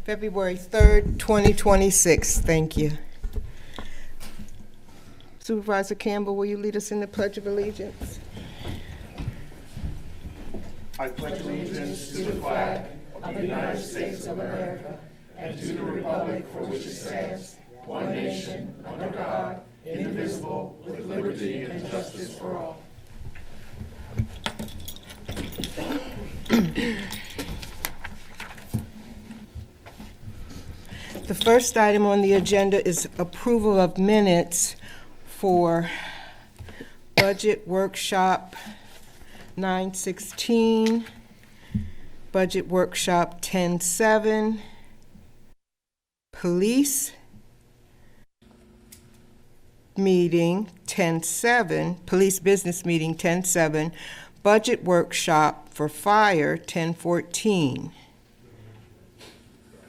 February 3rd, 2026. Thank you. Supervisor Campbell, will you lead us in the Pledge of Allegiance? I pledge allegiance to the flag of the United States of America and to the republic for which it stands, one nation, under God, indivisible, with liberty and justice for all. The first item on the agenda is approval of minutes for budget workshop 9/16, budget workshop 10/7, police meeting 10/7, police business meeting 10/7, budget workshop for fire 10/14.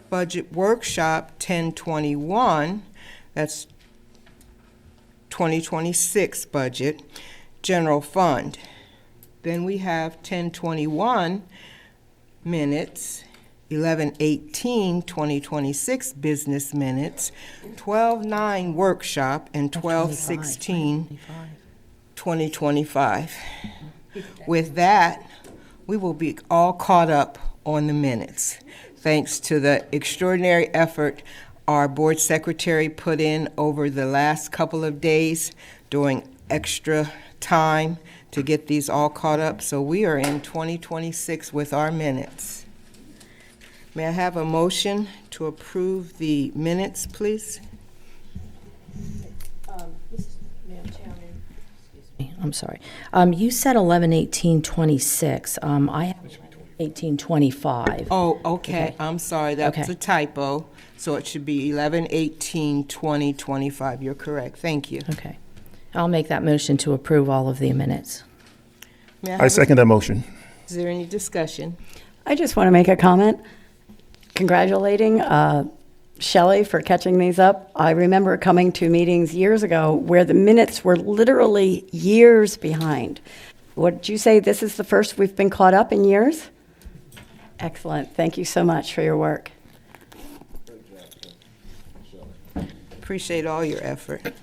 Budget workshop 10/21, that's 2026 budget, general fund. Then we have 10/21 minutes, 11/18, 2026 business minutes, 12/9 workshop, and 12/16, 2025. With that, we will be all caught up on the minutes. Thanks to the extraordinary effort our board secretary put in over the last couple of days, doing extra time to get these all caught up. So we are in 2026 with our minutes. May I have a motion to approve the minutes, please? Madam Chairman. Excuse me, I'm sorry. You said 11/18/26. I have 18/25. Oh, okay. I'm sorry. That's Okay. a typo. So it should be 11/18/2025. You're correct. Thank you. Okay. I'll make that motion to approve all of the minutes. May I second that motion. Is there any discussion? I just want to make a comment congratulating Shelley for catching these up. I remember coming to meetings years ago where the minutes were literally years behind. What did you say? This is the first we've been caught up in years? Excellent. Thank you so much for your work. Appreciate all your effort.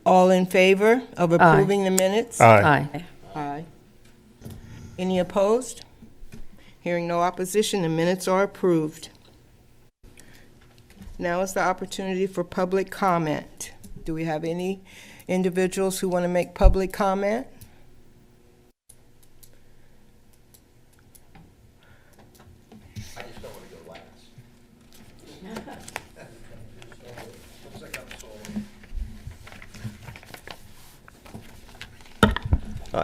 All in favor of approving the minutes? Aye. Aye. Aye. Any opposed? Hearing no opposition, the minutes are approved. Now is the opportunity for public comment. Do we have any individuals who want to make public comment? I just don't want to go last.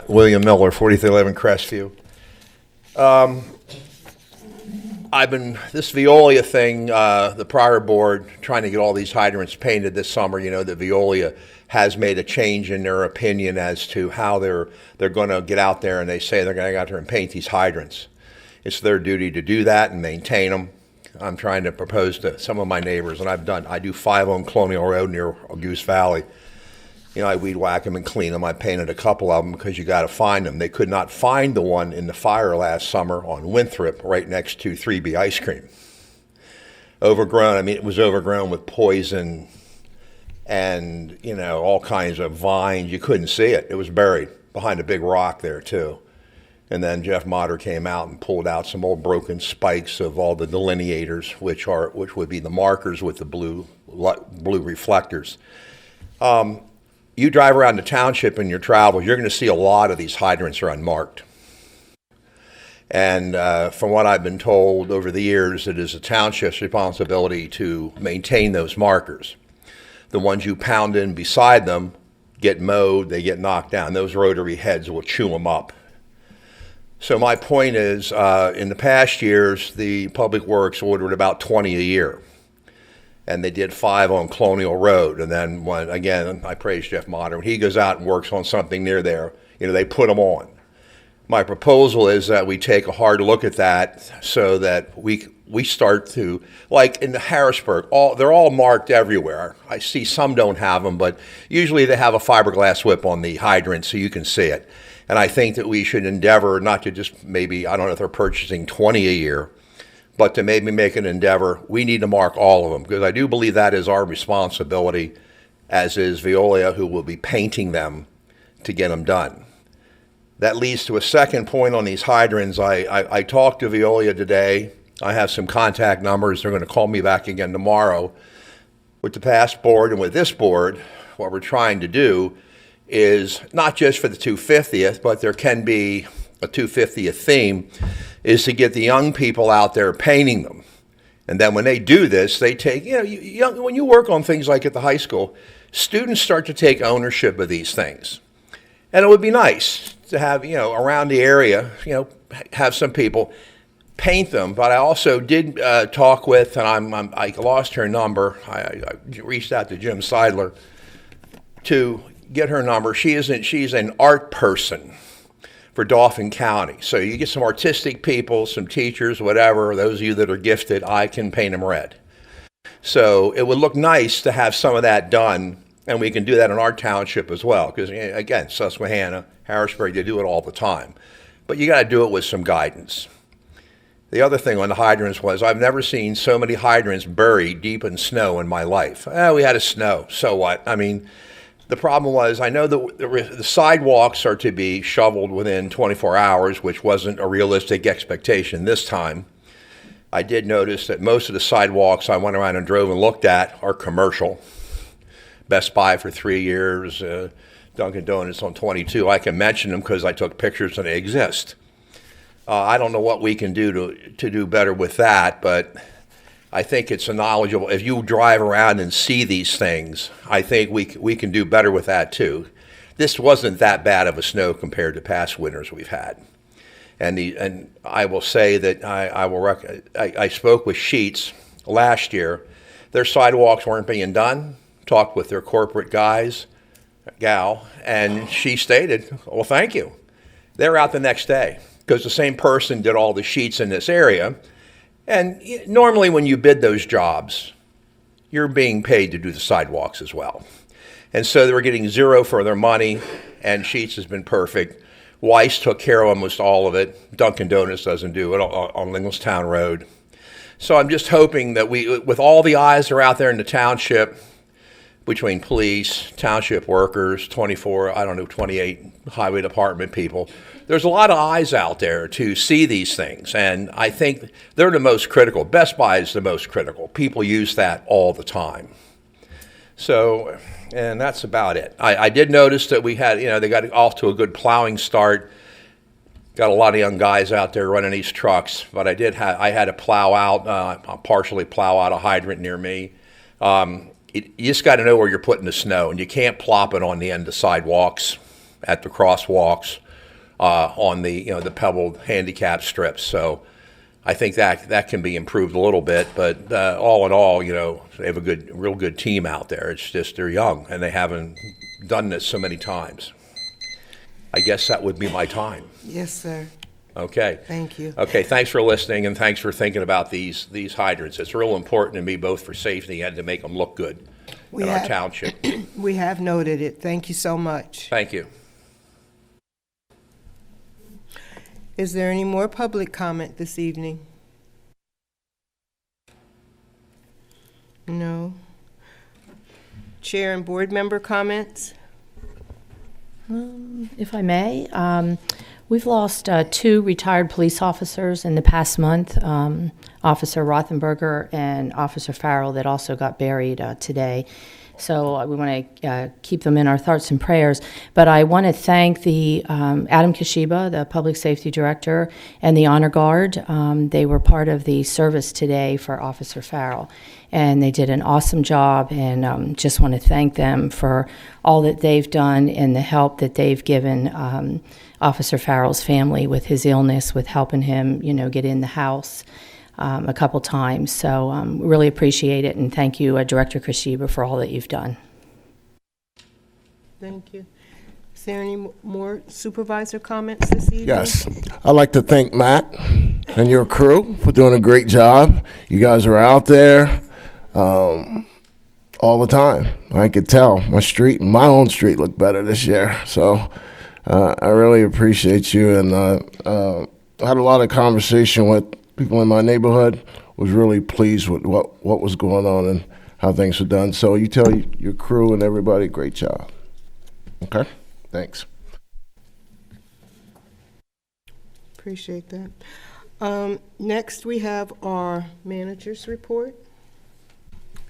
William Miller, 4311 Crestview. This Veolia thing, the prior board, trying to get all these hydrants painted this summer, you know, that Veolia has made a change in their opinion as to how they're going to get out there, and they say they're going to get out there and paint these hydrants. It's their duty to do that and maintain them. I'm trying to propose to some of my neighbors, and I do 5 on Colonial Road near Goose Valley. You know, I weed whack them and clean them. I painted a couple of them because you got to find them. They could not find the one in the fire last summer on Winthrop right next to 3B Ice Cream. Overgrown, I mean, it was overgrown with poison and, you know, all kinds of vines. You couldn't see it. It was buried behind a big rock there, too. And then Jeff Motter came out and pulled out some old broken spikes of all the delineators, which would be the markers with the blue reflectors. You drive around the township in your travels, you're going to see a lot of these hydrants are unmarked. And from what I've been told over the years, it is the township's responsibility to maintain those markers. The ones you pound in beside them get mowed, they get knocked down. Those rotary heads will chew them up. So my point is, in the past years, the Public Works ordered about 20 a year. And they did 5 on Colonial Road. And then again, I praise Jeff Motter, when he goes out and works on something near there, you know, they put them on. My proposal is that we take a hard look at that so that we start to, like in the Harrisburg, they're all marked everywhere. I see some don't have them, but usually they have a fiberglass whip on the hydrant so you can see it. And I think that we should endeavor not to just maybe, I don't know if they're purchasing 20 a year, but to maybe make an endeavor. We need to mark all of them, because I do believe that is our responsibility, as is Veolia, who will be painting them to get them done. That leads to a second point on these hydrants. I talked to Veolia today. I have some contact numbers. They're going to call me back again tomorrow. With the past board and with this board, what we're trying to do is not just for the 250th, but there can be a 250th theme, is to get the young people out there painting them. And then when they do this, they take, when you work on things like at the high school, students start to take ownership of these things. And it would be nice to have, around the area, have some people paint them. But I also did talk with, and I lost her number. I reached out to Jim Seidler to get her number. She's an art person for Dauphin County. So you get some artistic people, some teachers, whatever, those of you that are gifted, I can paint them red. So it would look nice to have some of that done, and we can do that in our township as well. Because again, Susquehanna, Harrisburg, they do it all the time. But you got to do it with some guidance. The other thing on the hydrants was I've never seen so many hydrants buried deep in snow in my life. We had a snow, so what? I mean, the problem was, I know the sidewalks are to be shoveled within 24 hours, which wasn't a realistic expectation this time. I did notice that most of the sidewalks I went around and drove and looked at are commercial. Best Buy for 3 years, Dunkin' Donuts on 22. I can mention them because I took pictures and they exist. I don't know what we can do to do better with that, but I think it's a knowledgeable. If you drive around and see these things, I think we can do better with that too. This wasn't that bad of a snow compared to past winters we've had, and I will say that I spoke with Sheets last year. Their sidewalks weren't being done. Talked with their corporate gal, and she stated, "Well, thank you." They're out the next day because the same person did all the sheets in this area. And normally when you bid those jobs, you're being paid to do the sidewalks as well. And so they were getting zero for their money, and Sheets has been perfect. Weiss took care of almost all of it. Dunkin' Donuts doesn't do it on Linglestown Road. So I'm just hoping that with all the eyes that are out there in the township, between police, township workers, 28 highway department people, there's a lot of eyes out there to see these things, and I think they're the most critical. Best Buy is the most critical. People use that all the time. So, and that's about it. I did notice that we had, they got off to a good plowing start. Got a lot of young guys out there running these trucks, but I had to plow out, partially plow out a hydrant near me. You just got to know where you're putting the snow, and you can't plop it on the end of sidewalks, at the crosswalks, on the pebbled handicap strips. So I think that can be improved a little bit, but all in all, they have a real good team out there. It's just they're young and they haven't done this so many times. I guess that would be my time. Yes, sir. Okay. Thank you. Okay, thanks for listening, and thanks for thinking about these hydrants. It's real important to me, both for safety and to make them look good in our township. We have noted it. Thank you so much. Thank you. Is there any more public comment this evening? No. Chair and board member comments? If I may, we've lost 2 retired police officers in the past month, Officer Rothenberger and Officer Farrell, that also got buried today. So we want to keep them in our thoughts and prayers. But I want to thank the Adam Kashiba, the Public Safety Director, and the Honor Guard. They were part of the service today for Officer Farrell. And they did an awesome job, and just want to thank them for all that they've done and the help that they've given Officer Farrell's family with his illness, with helping him, get in the house a couple times. So really appreciate it, and thank you, Director Kashiba, for all that you've done. Thank you. Is there any more supervisor comments this evening? Yes. I'd like to thank Matt and your crew for doing a great job. You guys are out there all the time. I could tell my own street looked better this year. So I really appreciate you, and I had a lot of conversation with people in my neighborhood. Was really pleased with what was going on and how things were done. So you tell your crew and everybody, great job. Okay, thanks. Appreciate that. Next, we have our manager's report.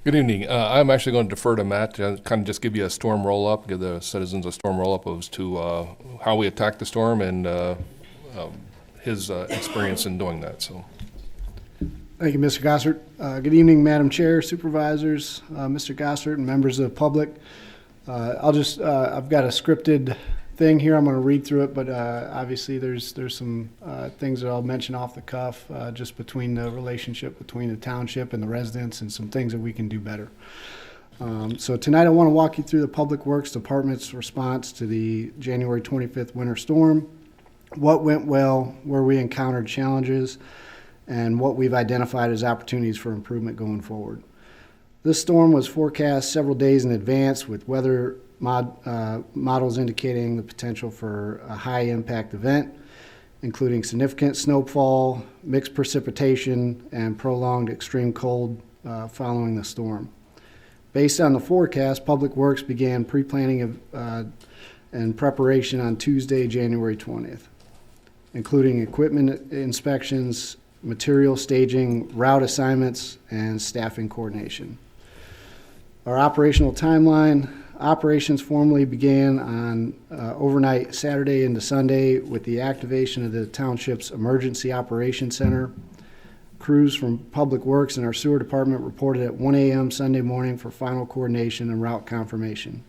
Good evening. I'm actually going to defer to Matt to kind of just give you a storm roll-up, give the citizens a storm roll-up as to how we attacked the storm and his experience in doing that. So, thank you, Mr. Gossert. Good evening, Madam Chair, Supervisors, Mr. Gossert, and members of the public. I've got a scripted thing here. I'm going to read through it, but obviously there's some things that I'll mention off the cuff, just between the relationship between the township and the residents, and some things that we can do better. So tonight I want to walk you through the Public Works Department's response to the January 25th winter storm, what went well, where we encountered challenges, and what we've identified as opportunities for improvement going forward. This storm was forecast several days in advance, with weather models indicating the potential for a high impact event, including significant snowfall, mixed precipitation, and prolonged extreme cold following the storm. Based on the forecast, Public Works began pre-planning and preparation on Tuesday, January 20th, including equipment inspections, material staging, route assignments, and staffing coordination. Our operational timeline: operations formally began on overnight Saturday into Sunday with the activation of the township's Emergency Operations Center. Crews from Public Works and our sewer department reported at 1 a.m. Sunday morning for final coordination and route confirmation.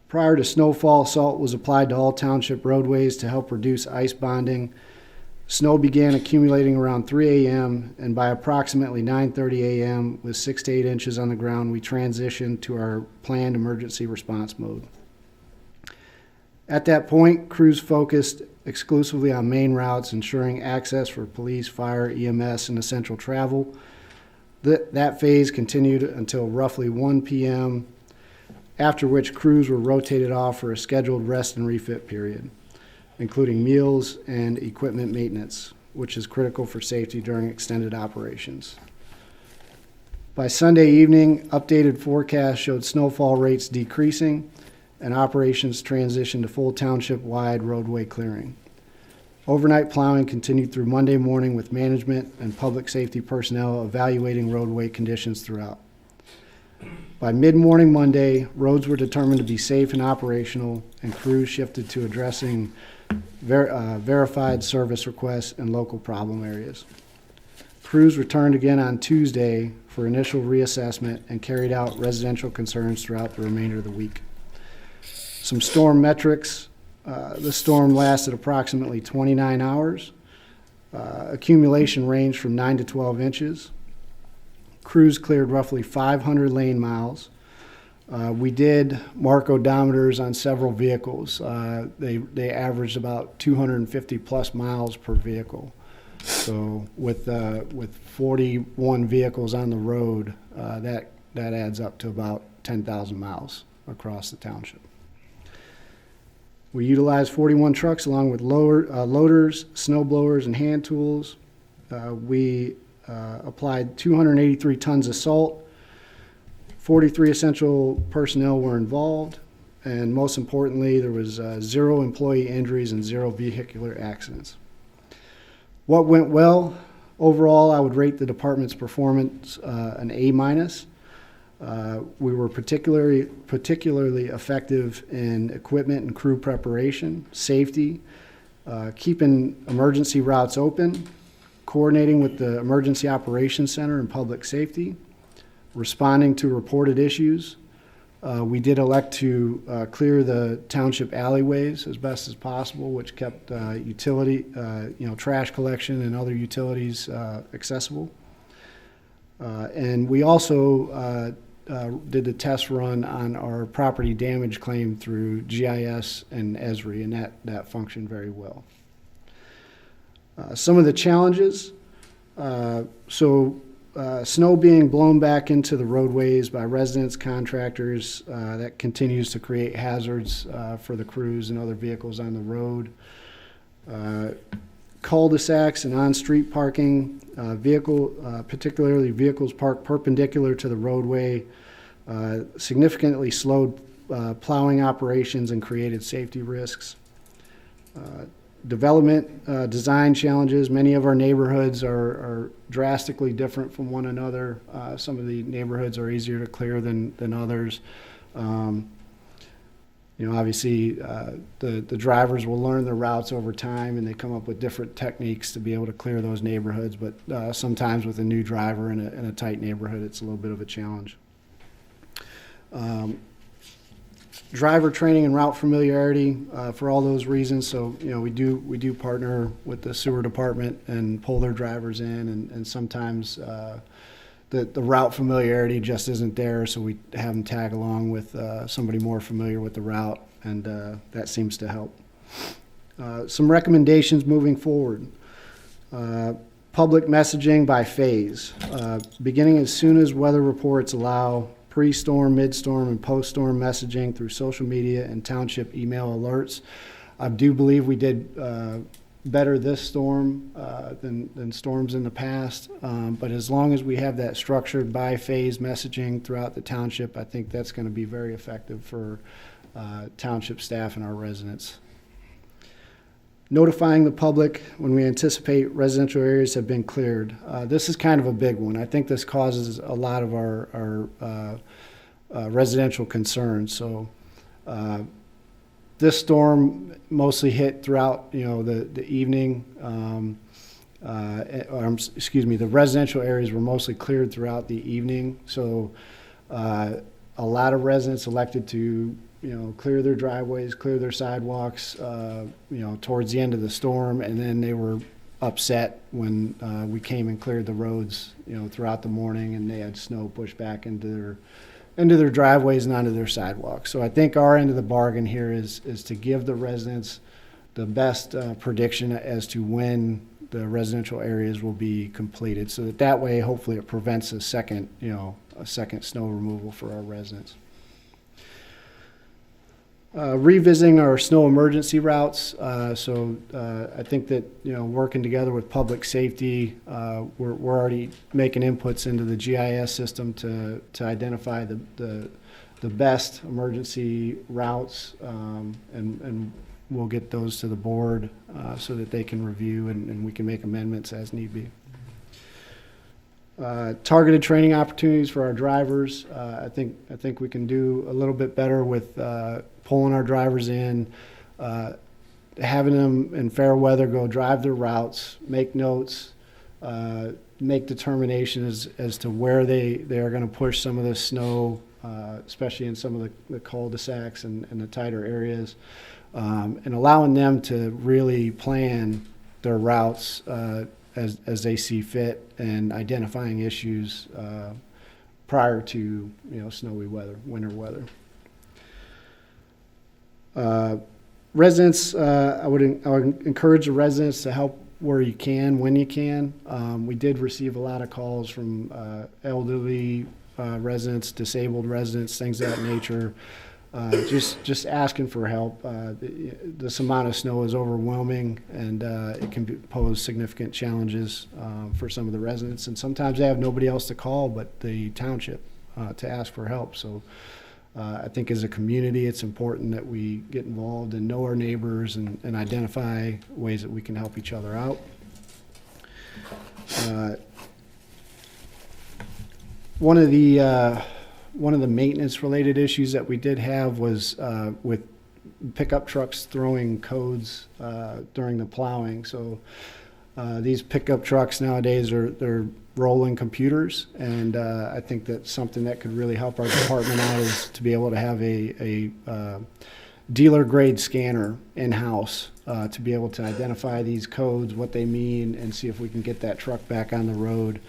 Prior to snowfall, salt was applied to all township roadways to help reduce ice bonding. Snow began accumulating around 3 a.m., and by approximately 9:30 a.m., with 6 to 8 inches on the ground, we transitioned to our planned emergency response mode. At that point, crews focused exclusively on main routes, ensuring access for police, fire, EMS, and essential travel. That phase continued until roughly 1 p.m., after which crews were rotated off for a scheduled rest and refit period, including meals and equipment maintenance, which is critical for safety during extended operations. By Sunday evening, updated forecasts showed snowfall rates decreasing and operations transitioned to full township-wide roadway clearing. Overnight plowing continued through Monday morning, with management and public safety personnel evaluating roadway conditions throughout. By mid-morning Monday, roads were determined to be safe and operational, and crews shifted to addressing verified service requests in local problem areas. Crews returned again on Tuesday for initial reassessment and carried out residential concerns throughout the remainder of the week. Some storm metrics. The storm lasted approximately 29 hours. Accumulation ranged from 9 to 12 inches. Crews cleared roughly 500 lane miles. We did mark odometers on several vehicles. They averaged about 250 plus miles per vehicle. So with 41 vehicles on the road, that adds up to about 10,000 miles across the township. We utilized 41 trucks along with loaders, snow blowers, and hand tools. We applied 283 tons of salt. 43 essential personnel were involved, and most importantly, there was 0 employee injuries and 0 vehicular accidents. What went well? Overall, I would rate the department's performance an A-. We were particularly effective in equipment and crew preparation, safety, keeping emergency routes open, coordinating with the Emergency Operations Center and Public Safety, responding to reported issues. We did elect to clear the township alleyways as best as possible, which kept trash collection and other utilities accessible. And we also did the test run on our property damage claim through GIS and Esri, and that functioned very well. Some of the challenges. snow being blown back into the roadways by residents, contractors, that continues to create hazards for the crews and other vehicles on the road. Cul-de-sacs and on-street parking, particularly vehicles parked perpendicular to the roadway, significantly slowed plowing operations and created safety risks. Development design challenges. Many of our neighborhoods are drastically different from one another. Some of the neighborhoods are easier to clear than others. Obviously, the drivers will learn their routes over time, and they come up with different techniques to be able to clear those neighborhoods. But sometimes with a new driver in a tight neighborhood, it's a little bit of a challenge. Driver training and route familiarity for all those reasons. So we do partner with the sewer department and pull their drivers in, and sometimes the route familiarity just isn't there, so we have them tag along with somebody more familiar with the route, and that seems to help. Some recommendations moving forward. Public messaging by phase. Beginning as soon as weather reports allow, pre-storm, mid-storm, and post-storm messaging through social media and township email alerts. I do believe we did better this storm than storms in the past, but as long as we have that structured by phase messaging throughout the township, I think that's going to be very effective for township staff and our residents. Notifying the public when we anticipate residential areas have been cleared. This is kind of a big one. I think this causes a lot of our residential concerns. So this storm mostly hit throughout the evening. The residential areas were mostly cleared throughout the evening. So a lot of residents elected to clear their driveways, clear their sidewalks, towards the end of the storm, and then they were upset when we came and cleared the roads, throughout the morning, and they had snow pushed back into their driveways and onto their sidewalks. So I think our end of the bargain here is to give the residents the best prediction as to when the residential areas will be completed, so that way, hopefully, it prevents a second snow removal for our residents. Revisiting our snow emergency routes. I think that working together with public safety, we're already making inputs into the GIS system to identify the best emergency routes, and we'll get those to the board so that they can review and we can make amendments as need be. Targeted training opportunities for our drivers. I think we can do a little bit better with pulling our drivers in, having them in fair weather go drive their routes, make notes, make determinations as to where they are going to push some of the snow, especially in some of the cul-de-sacs and the tighter areas, and allowing them to really plan their routes as they see fit, and identifying issues prior to snowy weather, winter weather. Residents, I would encourage the residents to help where you can, when you can. We did receive a lot of calls from elderly residents, disabled residents, things of that nature. Just asking for help. This amount of snow is overwhelming, and it can pose significant challenges for some of the residents. And sometimes they have nobody else to call but the township to ask for help. So I think as a community, it's important that we get involved and know our neighbors and identify ways that we can help each other out. One of the maintenance-related issues that we did have was with pickup trucks throwing codes during the plowing. So these pickup trucks nowadays they're rolling computers, and I think that's something that could really help our department out is to be able to have a dealer-grade scanner in-house to be able to identify these codes, what they mean, and see if we can get that truck back on the road.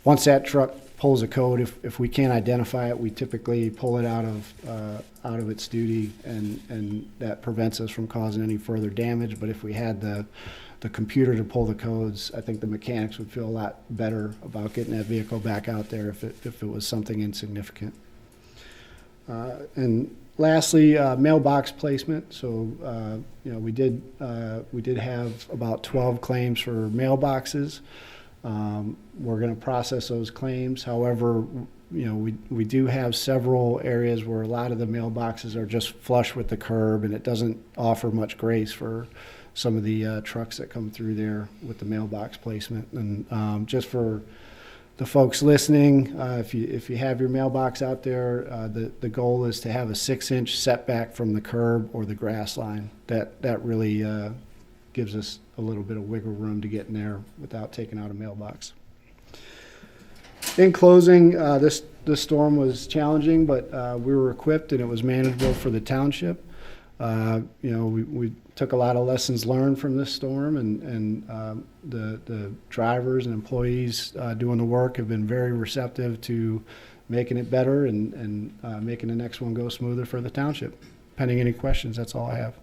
Once that truck pulls a code, if we can't identify it, we typically pull it out of its duty, and that prevents us from causing any further damage. But if we had the the computer to pull the codes, I think the mechanics would feel a lot better about getting that vehicle back out there if it was something insignificant. And lastly, mailbox placement. So, we did have about 12 claims for mailboxes. We're going to process those claims. However, we do have several areas where a lot of the mailboxes are just flush with the curb, and it doesn't offer much grace for some of the trucks that come through there with the mailbox placement. And just for the folks listening, if you have your mailbox out there, the goal is to have a 6-inch setback from the curb or the grass line. That really gives us a little bit of wiggle room to get in there without taking out a mailbox. In closing, this storm was challenging, but we were equipped and it was manageable for the township. We took a lot of lessons learned from this storm, and the drivers and employees doing the work have been very receptive to making it better and making the next one go smoother for the township. Pending any questions, that's all I have.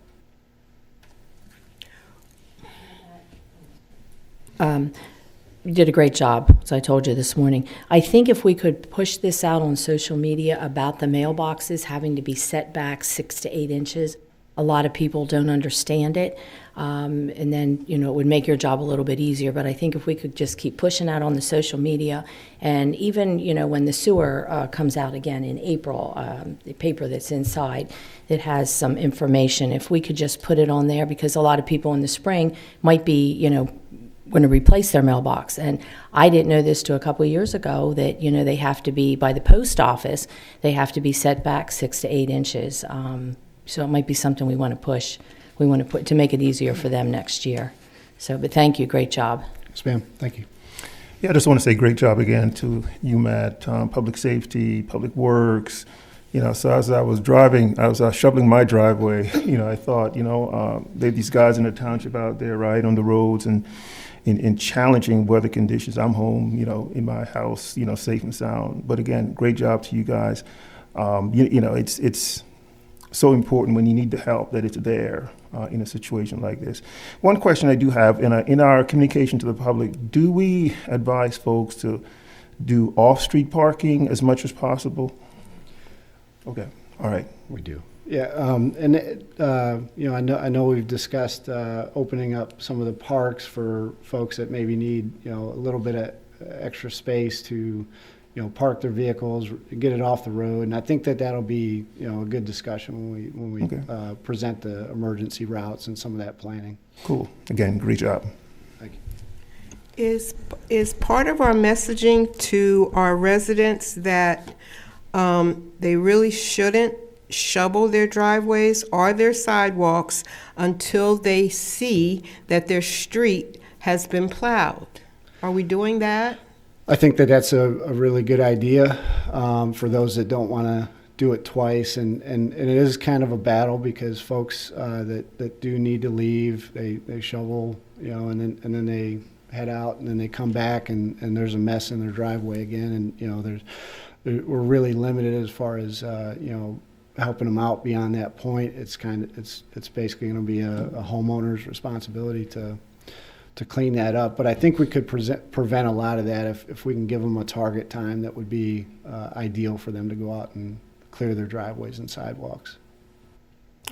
You did a great job, as I told you this morning. I think if we could push this out on social media about the mailboxes having to be set back 6 to 8 inches, a lot of people don't understand it. And then, it would make your job a little bit easier. But I think if we could just keep pushing out on the social media, and even, when the sewer comes out again in April, the paper that's inside that has some information, if we could just put it on there, because a lot of people in the spring might be, going to replace their mailbox. And I didn't know this till a couple of years ago that, they have to be, by the post office, they have to be set back 6 to 8 inches. So it might be something we want to push. We want to put to make it easier for them next year. So, but thank you, great job. Yes, ma'am. Thank you. Yeah, I just want to say great job again to you, Matt, Public Safety, Public Works. So as I was driving, I was shoveling my driveway, I thought, they have these guys in the township out there, right, on the roads and in challenging weather conditions. I'm home, in my house, safe and sound. But again, great job to you guys. It's so important when you need the help that it's there in a situation like this. One question I do have, in our communication to the public, do we advise folks to do off-street parking as much as possible? Okay, all right. We do. Yeah, I know we've discussed opening up some of the parks for folks that maybe need, a little bit of extra space to, park their vehicles, get it off the road. And I think that'll be, a good discussion when we Okay. present the emergency routes and some of that planning. Cool. Again, great job. Thank you. Is part of our messaging to our residents that they really shouldn't shovel their driveways or their sidewalks until they see that their street has been plowed? Are we doing that? I think that's a really good idea for those that don't want to do it twice. And it is kind of a battle because folks that do need to leave, they shovel, and then they head out and then they come back and there's a mess in their driveway again. And, we're really limited as far as, helping them out beyond that point. It's basically going to be a homeowner's responsibility to clean that up. But I think we could prevent a lot of that if we can give them a target time that would be ideal for them to go out and clear their driveways and sidewalks.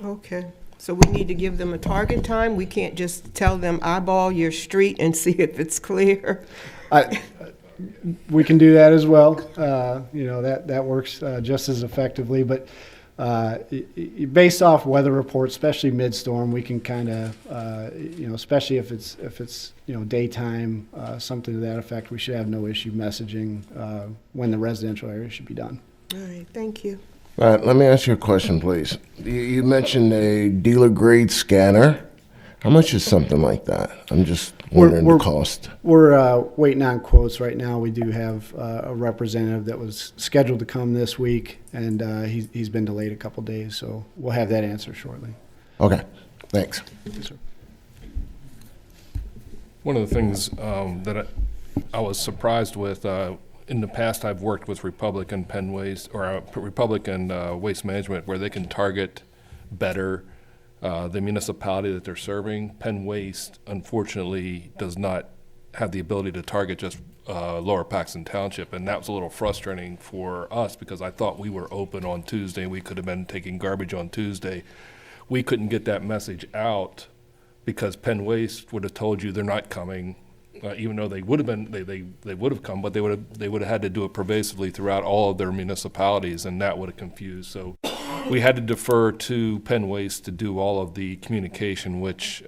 Okay, so we need to give them a target time? We can't just tell them eyeball your street and see if it's clear? We can do that as well. That works just as effectively. But based off weather reports, especially mid-storm, we can kind of, especially if it's daytime, something to that effect, we should have no issue messaging when the residential area should be done. All right, thank you. All right, let me ask you a question, please. You mentioned a dealer-grade scanner. How much is something like that? I'm just wondering the cost. We're waiting on quotes right now. We do have a representative that was scheduled to come this week, and he's been delayed a couple days, so we'll have that answer shortly. Okay, thanks. Yes, sir. One of the things that I was surprised with, in the past I've worked with Republican Penn Waste, or Republican Waste Management, where they can target better the municipality that they're serving. Penn Waste, unfortunately, does not have the ability to target just Lower Paxton Township, and that was a little frustrating for us because I thought we were open on Tuesday. We could have been taking garbage on Tuesday. We couldn't get that message out because Penn Waste would have told you they're not coming, even though they would have been, they would have come, but they would have had to do it pervasively throughout all of their municipalities, and that would have confused. So we had to defer to Penn Waste to do all of the communication, which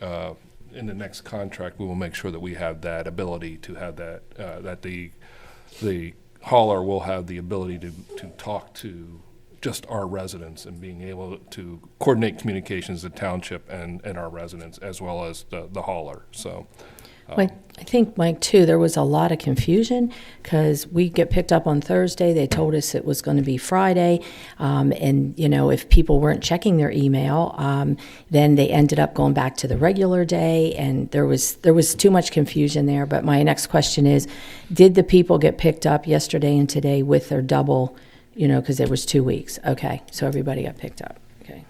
in the next contract we will make sure that we have that ability to have that, that the hauler will have the ability to talk to just our residents and being able to coordinate communications to township and our residents as well as the hauler. So. I think, Mike, too, there was a lot of confusion because we get picked up on Thursday. They told us it was going to be Friday. And, you know, if people weren't checking their email, then they ended up going back to the regular day. And there was too much confusion there. But my next question is, did the people get picked up yesterday and today with their double, you know, because it was 2 weeks? Okay, so everybody got picked up. Okay.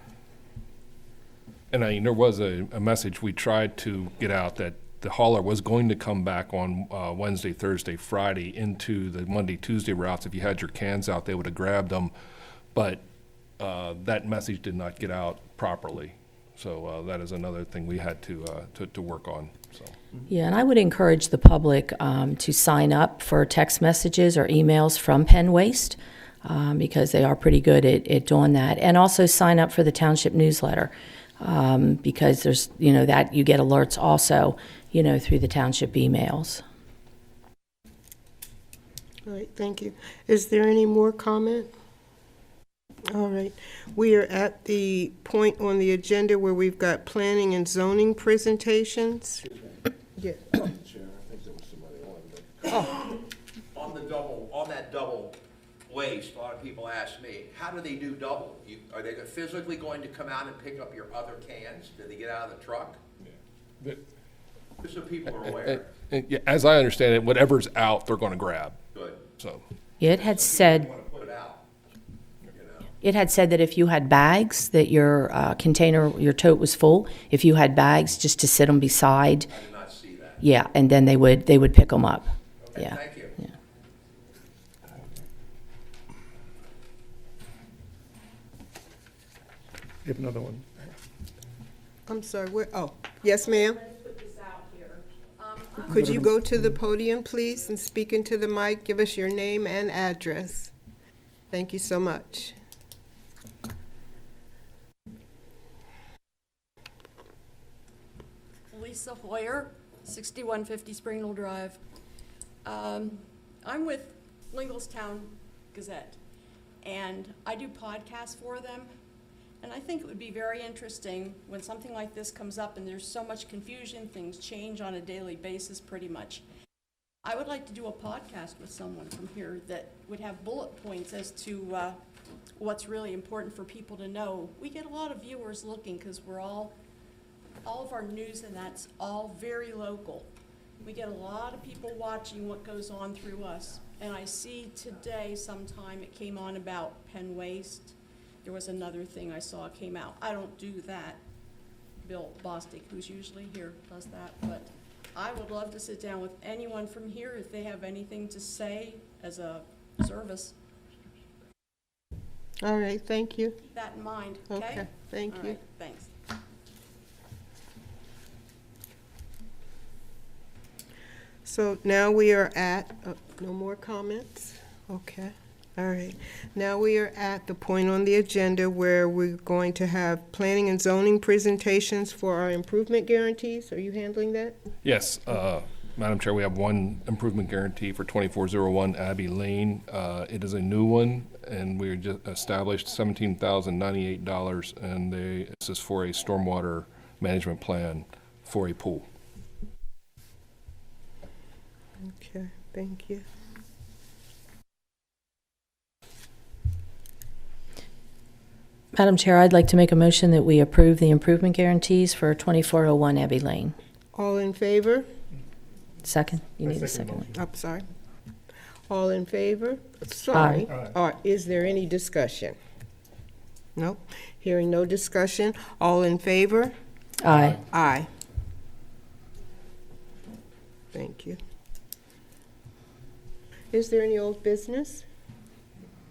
And there was a message we tried to get out that the hauler was going to come back on Wednesday, Thursday, Friday into the Monday, Tuesday routes. If you had your cans out, they would have grabbed them. But that message did not get out properly. So that is another thing we had to work on. So. Yeah, and I would encourage the public to sign up for text messages or emails from Penn Waste because they are pretty good at doing that. And also sign up for the township newsletter because there's, you know, that you get alerts also, you know, through the township emails. All right, thank you. Is there any more comment? All right, we are at the point on the agenda where we've got planning and zoning presentations. Yeah. On that double waste, a lot of people ask me, how do they do double? Are they physically going to come out and pick up your other cans? Do they get out of the truck? Just so people are aware. Yeah, as I understand it, whatever's out, they're going to grab. Good. So. It had said, Put it out. You know? it had said that if you had bags, that your container, your tote was full. If you had bags, just to sit them beside. I did not see that. Yeah, and then they would pick them up. Okay, Yeah. thank you. Yeah. You have another one. I'm sorry, where, oh, yes, ma'am? Could you go to the podium, please, and speak into the mic? Give us your name and address. Thank you so much. Lisa Hoyer, 6150 Springdale Drive. I'm with Linglestown Gazette, and I do podcasts for them. And I think it would be very interesting when something like this comes up and there's so much confusion, things change on a daily basis pretty much. I would like to do a podcast with someone from here that would have bullet points as to what's really important for people to know. We get a lot of viewers looking because we're all of our news and that's all very local. We get a lot of people watching what goes on through us. And I see today sometime it came on about Penn Waste. There was another thing I saw came out. I don't do that. Bill Bostic, who's usually here, does that. But I would love to sit down with anyone from here if they have anything to say as a service. All right, thank you. Keep that in mind, okay? Okay, thank All you. right, thanks. So now we are at, no more comments? Okay, all right. Now we are at the point on the agenda where we're going to have planning and zoning presentations for our improvement guarantees. Are you handling that? Yes, Madam Chair, we have one improvement guarantee for 2401 Abbey Lane. It is a new one, and we just established $17,098, and this is for a stormwater management plan for a pool. Okay, thank you. Madam Chair, I'd like to make a motion that we approve the improvement guarantees for 2401 Abbey Lane. All in favor? Second? You need a second. Oh, sorry. All in favor? Sorry. Aye. Is there any discussion? Nope. Hearing no discussion. All in favor? Aye. Aye. Thank you. Is there any old business?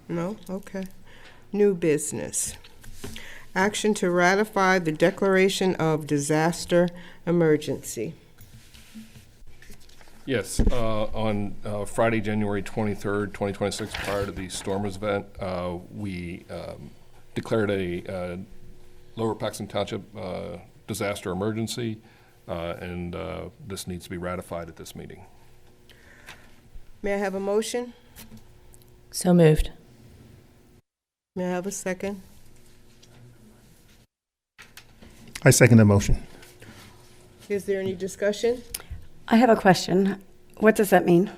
No? Okay. New business. Action to ratify the declaration of disaster emergency. Yes, on Friday, January 23rd, 2026, prior to the Stormers event, we declared a Lower Paxton Township disaster emergency, and this needs to be ratified at this meeting. May I have a motion? So moved. May I have a second? I second the motion. Is there any discussion? I have a question. What does that mean?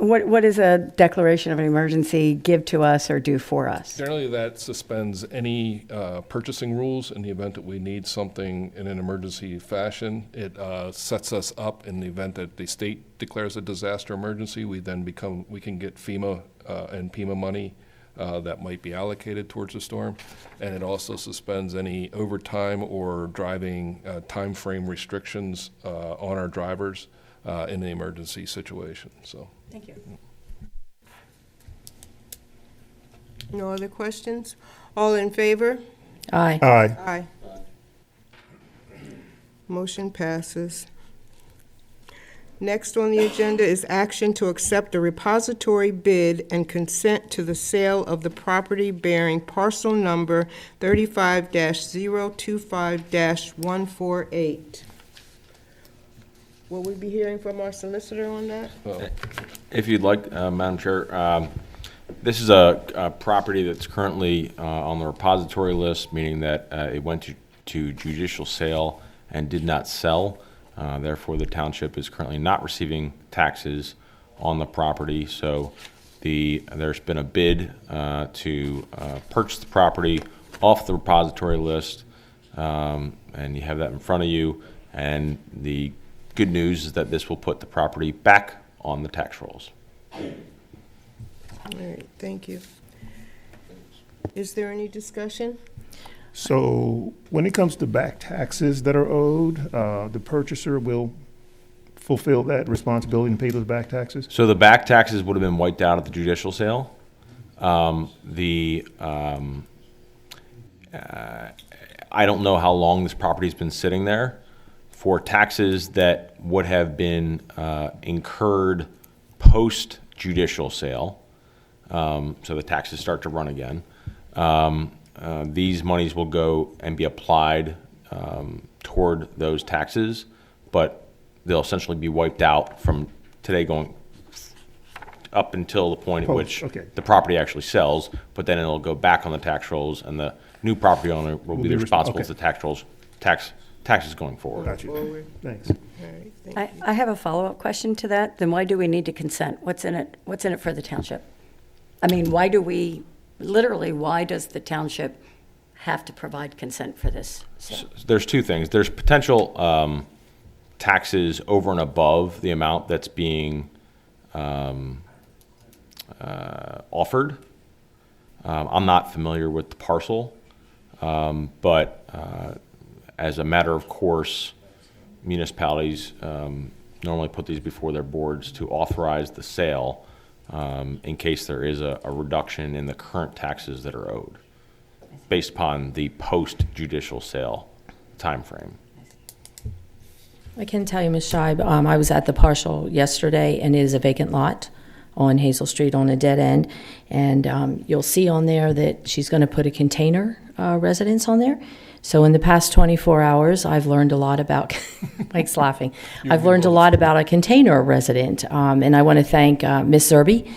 What does a declaration of an emergency give to us or do for us? Generally, that suspends any purchasing rules in the event that we need something in an emergency fashion. It sets us up in the event that the state declares a disaster emergency. We then we can get FEMA and PEMA money that might be allocated towards the storm. And it also suspends any overtime or driving time frame restrictions on our drivers in the emergency situation. So. Thank you. No other questions? All in favor? Aye. Aye. Aye. Motion passes. Next on the agenda is action to accept a repository bid and consent to the sale of the property bearing parcel number 35-025-148. Will we be hearing from our solicitor on that? If you'd like, Madam Chair, this is a property that's currently on the repository list, meaning that it went to judicial sale and did not sell. Therefore, the township is currently not receiving taxes on the property. So there's been a bid to purchase the property off the repository list, and you have that in front of you. And the good news is that this will put the property back on the tax rolls. All right, thank you. Is there any discussion? So when it comes to back taxes that are owed, the purchaser will fulfill that responsibility and pay those back taxes? So the back taxes would have been wiped out at the judicial sale. I don't know how long this property's been sitting there. For taxes that would have been incurred post-judicial sale, so the taxes start to run again, these monies will go and be applied toward those taxes, but they'll essentially be wiped out from today going up until the point at which the property actually sells, but then it'll go back on the tax rolls, and the new property owner will be responsible for the tax rolls, taxes going forward. Got you. Thanks. All right, thank you. I have a follow-up question to that. Then why do we need to consent? What's in it for the township? I mean, why does the township have to provide consent for this? So there's two things. There's potential taxes over and above the amount that's being offered. I'm not familiar with the parcel, but as a matter of course, municipalities normally put these before their boards to authorize the sale in case there is a reduction in the current taxes that are owed based upon the post-judicial sale timeframe. I can tell you, Ms. Scheib, I was at the parcel yesterday, and it is a vacant lot on Hazel Street on a dead end. And you'll see on there that she's going to put a container residence on there. So in the past 24 hours, I've learned a lot about, Mike's laughing, I've learned a lot about a container resident. And I want to thank Ms. Zerby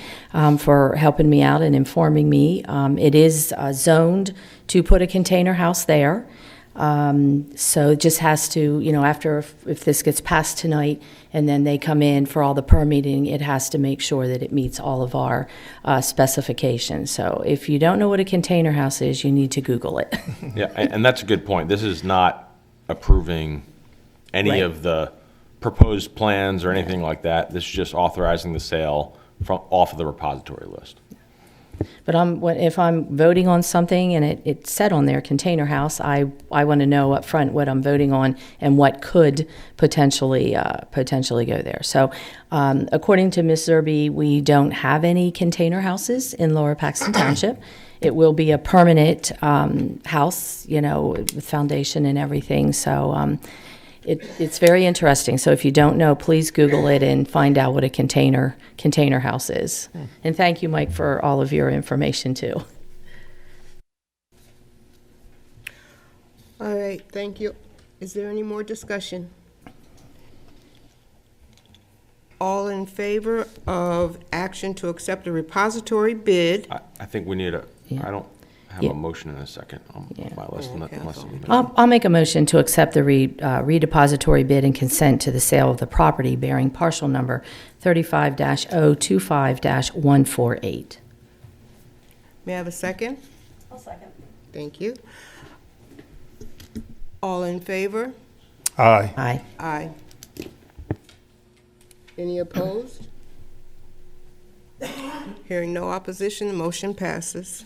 for helping me out and informing me. It is zoned to put a container house there. So it just has to, after, if this gets passed tonight and then they come in for all the permitting, it has to make sure that it meets all of our specifications. So if you don't know what a container house is, you need to Google it. Yeah, and that's a good point. This is not approving any of the proposed plans or anything like that. This is just authorizing the sale off of the repository list. But if I'm voting on something and it's said on there, container house, I want to know up front what I'm voting on and what could potentially go there. So according to Ms. Zerby, we don't have any container houses in Lower Paxton Township. It will be a permanent house, with foundation and everything. So it's very interesting. So if you don't know, please Google it and find out what a container house is. And thank you, Mike, for all of your information too. All right, thank you. Is there any more discussion? All in favor of action to accept a repository bid? I think we need Yeah. I don't have Yeah. a motion in a second on my list. Okay. Unless you- I'll make a motion to accept the redepository bid and consent to the sale of the property bearing partial number 35-025-148. May I have a second? I'll second. Thank you. All in favor? Aye. Aye. Aye. Any opposed? Hearing no opposition, the motion passes.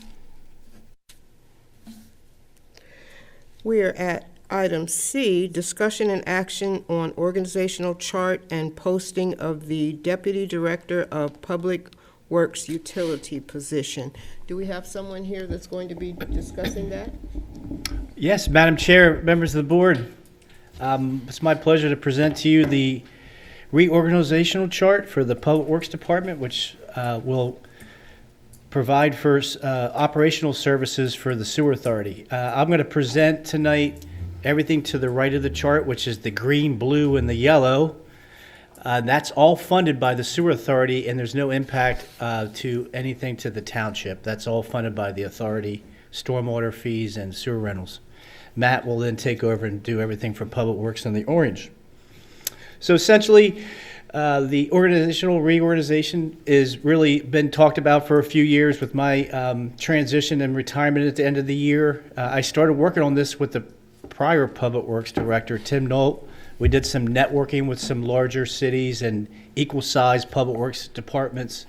We are at item C, discussion and action on organizational chart and posting of the Deputy Director of Public Works Utility position. Do we have someone here that's going to be discussing that? Yes, Madam Chair, members of the board. It's my pleasure to present to you the reorganizational chart for the Public Works Department, which will provide for operational services for the Sewer Authority. I'm going to present tonight everything to the right of the chart, which is the green, blue, and the yellow. That's all funded by the Sewer Authority, and there's no impact to anything to the township. That's all funded by the authority, stormwater fees, and sewer rentals. Matt will then take over and do everything for Public Works in the orange. So essentially, the organizational reorganization is really been talked about for a few years with my transition and retirement at the end of the year. I started working on this with the prior Public Works Director, Tim Nolt. We did some networking with some larger cities and equal-sized Public Works departments,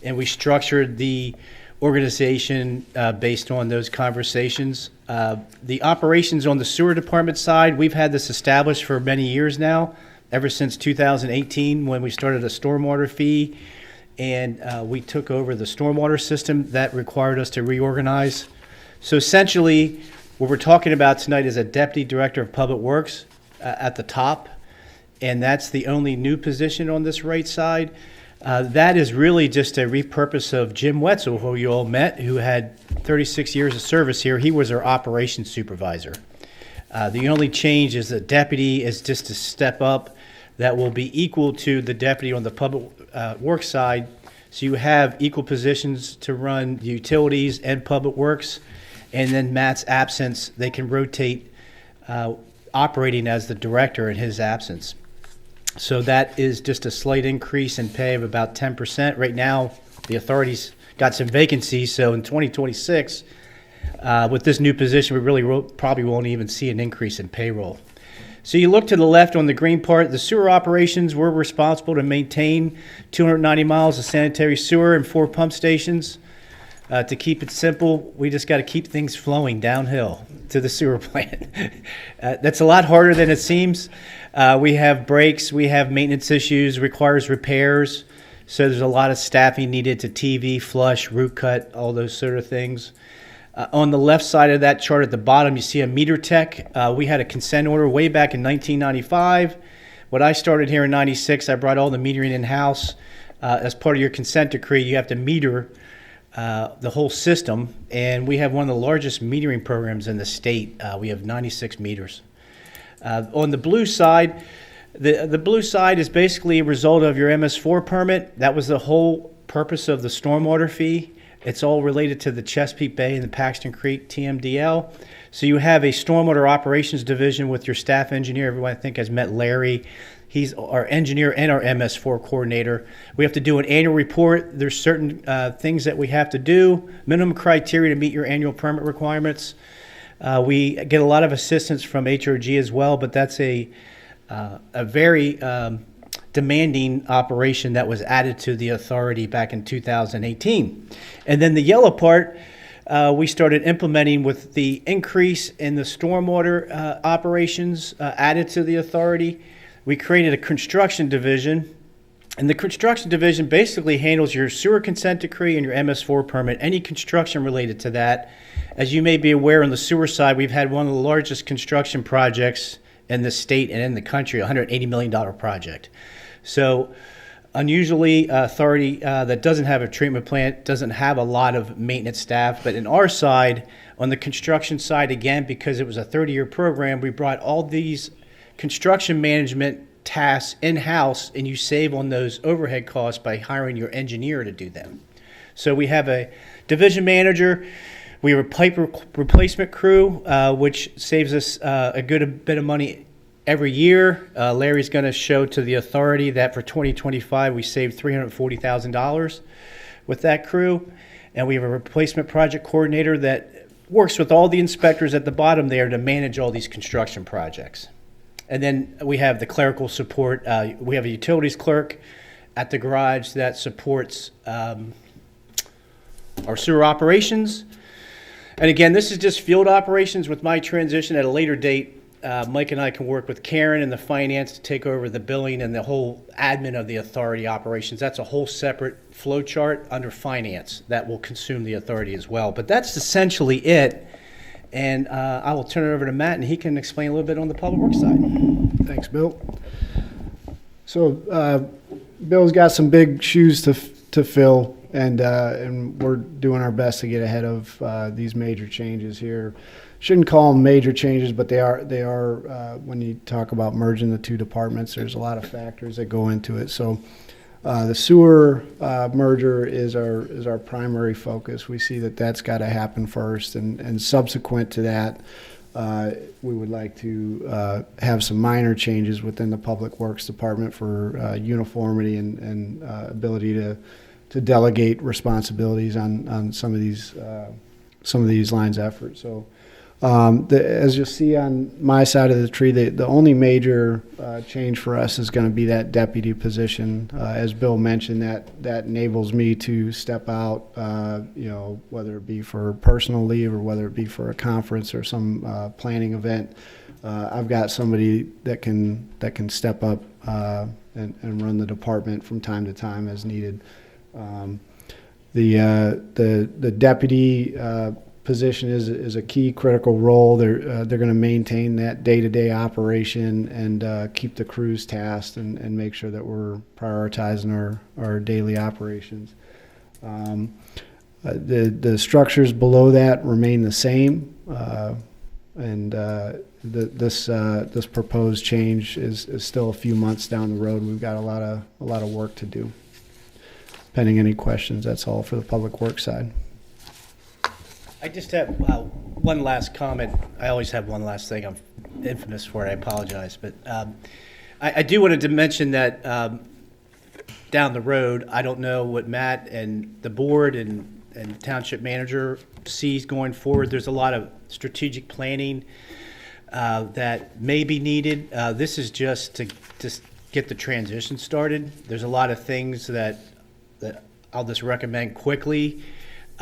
and we structured the organization based on those conversations. The operations on the sewer department side, we've had this established for many years now, ever since 2018 when we started a stormwater fee, and we took over the stormwater system. That required us to reorganize. So essentially, what we're talking about tonight is a Deputy Director of Public Works at the top, and that's the only new position on this right side. That is really just a repurpose of Jim Wetzel, who you all met, who had 36 years of service here. He was our operations supervisor. The only change is the deputy is just a step up that will be equal to the deputy on the public works side. So you have equal positions to run the utilities and public works. And then Matt's absence, they can rotate operating as the director in his absence. So that is just a slight increase in pay of about 10%. Right now, the authority's got some vacancies, so in 2026, with this new position, we really probably won't even see an increase in payroll. So you look to the left on the green part, the sewer operations, we're responsible to maintain 290 miles of sanitary sewer and 4 pump stations. To keep it simple, we just got to keep things flowing downhill to the sewer plant. That's a lot harder than it seems. We have breaks, we have maintenance issues, requires repairs. So there's a lot of staffing needed to TV, flush, root cut, all those sort of things. On the left side of that chart at the bottom, you see a meter tech. We had a consent order way back in 1995. When I started here in 96, I brought all the metering in-house. As part of your consent decree, you have to meter the whole system, and we have one of the largest metering programs in the state. We have 96 meters. On the blue side, the blue side is basically a result of your MS4 permit. That was the whole purpose of the stormwater fee. It's all related to the Chesapeake Bay and the Paxton Creek TMDL. So you have a stormwater operations division with your staff engineer. Everyone I think has met Larry. He's our engineer and our MS4 coordinator. We have to do an annual report. There's certain things that we have to do, minimum criteria to meet your annual permit requirements. We get a lot of assistance from HRG as well, but that's a very demanding operation that was added to the authority back in 2018. And then the yellow part, we started implementing with the increase in the stormwater operations added to the authority. We created a construction division, and the construction division basically handles your sewer consent decree and your MS4 permit, any construction related to that. As you may be aware, on the sewer side, we've had one of the largest construction projects in the state and in the country, a $180 million project. So unusually, authority that doesn't have a treatment plant doesn't have a lot of maintenance staff. But in our side, on the construction side, again, because it was a 30-year program, we brought all these construction management tasks in-house, and you save on those overhead costs by hiring your engineer to do them. So we have a division manager. We have a pipe replacement crew, which saves us a good bit of money every year. Larry's going to show to the authority that for 2025, we saved $340,000 with that crew. And we have a replacement project coordinator that works with all the inspectors at the bottom there to manage all these construction projects. And then we have the clerical support. We have a utilities clerk at the garage that supports our sewer operations. And again, this is just field operations. With my transition at a later date, Mike and I can work with Karen and the finance to take over the billing and the whole admin of the authority operations. That's a whole separate flow chart under finance that will consume the authority as well. But that's essentially it. And I will turn it over to Matt, and he can explain a little bit on the public works side. Thanks, Bill. So Bill's got some big shoes to fill, and we're doing our best to get ahead of these major changes here. Shouldn't call them major changes, but they are when you talk about merging the two departments, there's a lot of factors that go into it. So the sewer merger is our primary focus. We see that that's got to happen first, and subsequent to that, we would like to have some minor changes within the Public Works Department for uniformity and ability to delegate responsibilities on some of these lines of effort. So. As you'll see on my side of the tree, the only major change for us is going to be that deputy position. As Bill mentioned, that enables me to step out, whether it be for personal leave or whether it be for a conference or some planning event. I've got somebody that can step up and run the department from time to time as needed. The deputy position is a key critical role. They're going to maintain that day-to-day operation and keep the crews tasked and make sure that we're prioritizing our daily operations. The structures below that remain the same, and this proposed change is still a few months down the road. We've got a lot of work to do. Pending any questions, that's all for the public works side. I just have one last comment. I always have one last thing. I'm infamous for it. I apologize. But I do want to mention that down the road, I don't know what Matt and the board and the township manager sees going forward. There's a lot of strategic planning that may be needed. This is just to get the transition started. There's a lot of things that I'll just recommend quickly.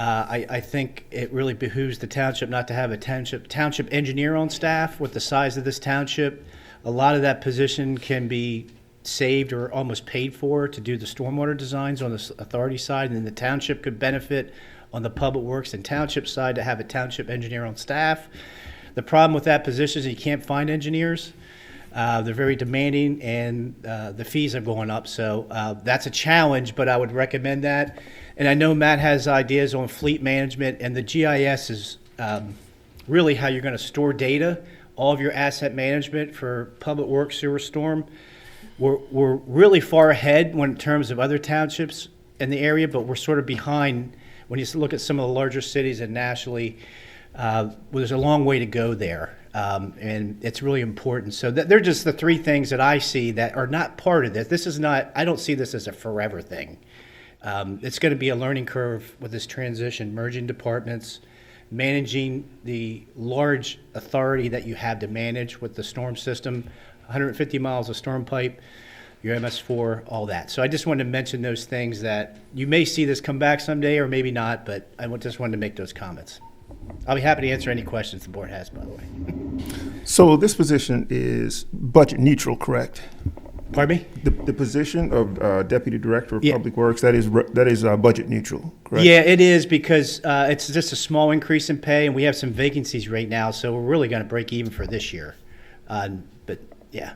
I think it really behooves the township not to have a township engineer on staff. With the size of this township, a lot of that position can be saved or almost paid for to do the stormwater designs on the authority side, and then the township could benefit on the public works and township side to have a township engineer on staff. The problem with that position is you can't find engineers. They're very demanding, and the fees are going up. So that's a challenge, but I would recommend that. And I know Matt has ideas on fleet management, and the GIS is really how you're going to store data, all of your asset management for public works, sewer, storm. We're really far ahead in terms of other townships in the area, but we're sort of behind when you look at some of the larger cities and nationally. There's a long way to go there. And it's really important. So they're just the three things that I see that are not part of this. This is not, I don't see this as a forever thing. It's going to be a learning curve with this transition, merging departments, managing the large authority that you have to manage with the storm system, 150 miles of storm pipe, your MS4, all that. So I just wanted to mention those things that you may see this come back someday or maybe not, but just wanted to make those comments. I'll be happy to answer any questions the board has, by the way. So this position is budget neutral, correct? Pardon me? The position of Deputy Director of Yeah. Public Works, that is budget neutral, correct? Yeah, it is because it's just a small increase in pay, and we have some vacancies right now, so we're really going to break even for this year. But yeah.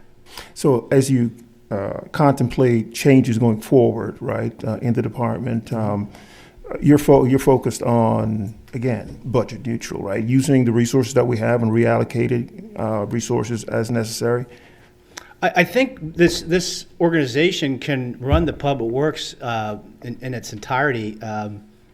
So as you contemplate changes going forward, right, in the department, you're focused on, again, budget neutral, right? Using the resources that we have and reallocating resources as necessary. I think this organization can run the public works in its entirety.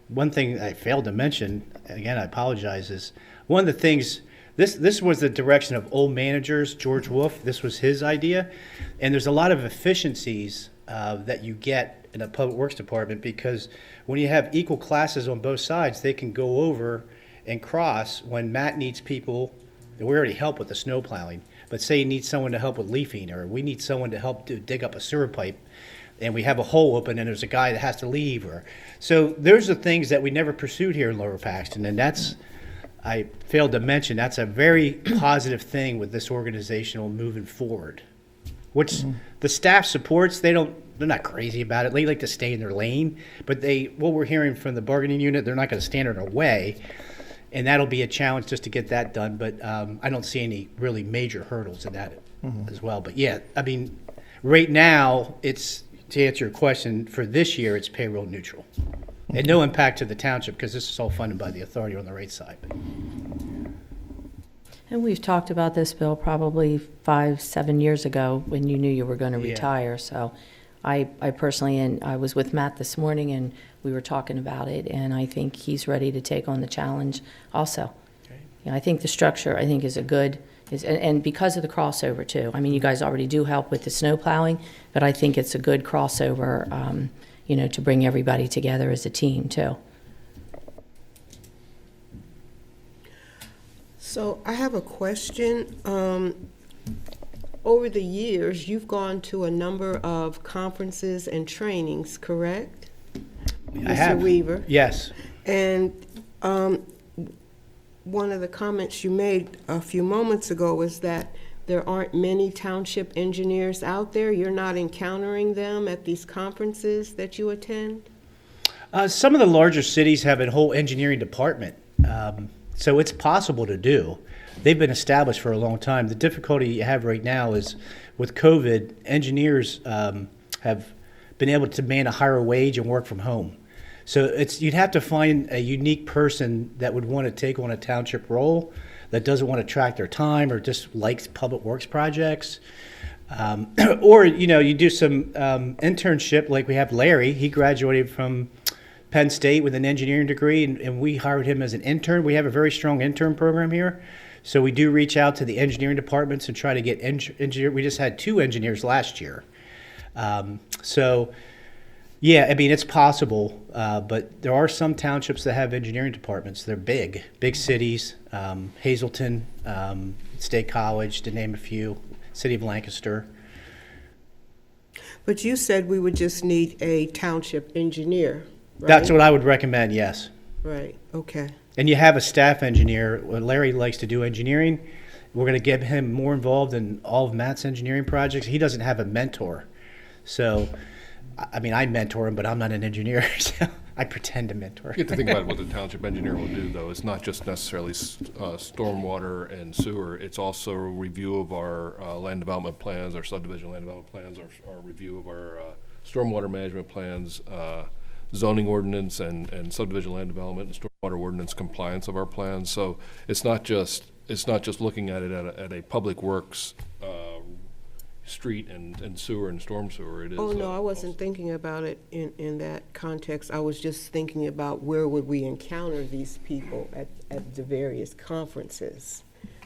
One thing I failed to mention, again, I apologize, is one of the things. This was the direction of old managers, George Wolf. This was his idea, and there's a lot of efficiencies that you get in a public works department because when you have equal classes on both sides, they can go over and cross when Matt needs people. We already help with the snow plowing. But say you need someone to help with leafing, or we need someone to help dig up a sewer pipe, and we have a hole open and there's a guy that has to leave. So those are things that we never pursued here in Lower Paxton, and I failed to mention, that's a very positive thing with this organizational moving forward, which the staff supports. They're not crazy about it. They like to stay in their lane, but what we're hearing from the bargaining unit, they're not going to stand in our way. And that'll be a challenge just to get that done, but I don't see any really major hurdles in that as well. But yeah, I mean, right now, to answer your question, for this year, it's payroll neutral. And no impact to the township because this is all funded by the authority on the rate side. And we've talked about this, Bill, probably 5-7 years ago when you knew you were going to Yeah. retire. So I personally, and I was with Matt this morning, and we were talking about it, and I think he's ready to take on the challenge also. Okay. Yeah, I think the structure, is a good, and because of the crossover too. I mean, you guys already do help with the snow plowing, but I think it's a good crossover, to bring everybody together as a team too. So I have a question. Over the years, you've gone to a number of conferences and trainings, correct? I have. Mr. Weaver? Yes. And one of the comments you made a few moments ago was that there aren't many township engineers out there. You're not encountering them at these conferences that you attend? Some of the larger cities have a whole engineering department, so it's possible to do. They've been established for a long time. The difficulty you have right now is with COVID, engineers have been able to demand a higher wage and work from home. So you'd have to find a unique person that would want to take on a township role that doesn't want to track their time or just likes public works projects. Or, you do some internship like we have Larry. He graduated from Penn State with an engineering degree, and we hired him as an intern. We have a very strong intern program here. So we do reach out to the engineering departments and try to get engineer. We just had 2 engineers last year. Yeah, I mean, it's possible, but there are some townships that have engineering departments. They're big cities, Hazleton, State College, to name a few, City of Lancaster. But you said we would just need a township engineer, right? That's what I would recommend, yes. Right, okay. And you have a staff engineer. Larry likes to do engineering. We're going to get him more involved in all of Matt's engineering projects. He doesn't have a mentor. So, I mean, I mentor him, but I'm not an engineer, so I pretend to mentor. You have to think about what the township engineer will do, though. It's not just necessarily stormwater and sewer. It's also a review of our land development plans, our subdivision land development plans, our review of our stormwater management plans, zoning ordinance and subdivision land development and stormwater ordinance compliance of our plans. So it's not just looking at it at a public works street and sewer and storm sewer. It is. Oh, no, I wasn't thinking about it in that context. I was just thinking about where would we encounter these people at the various conferences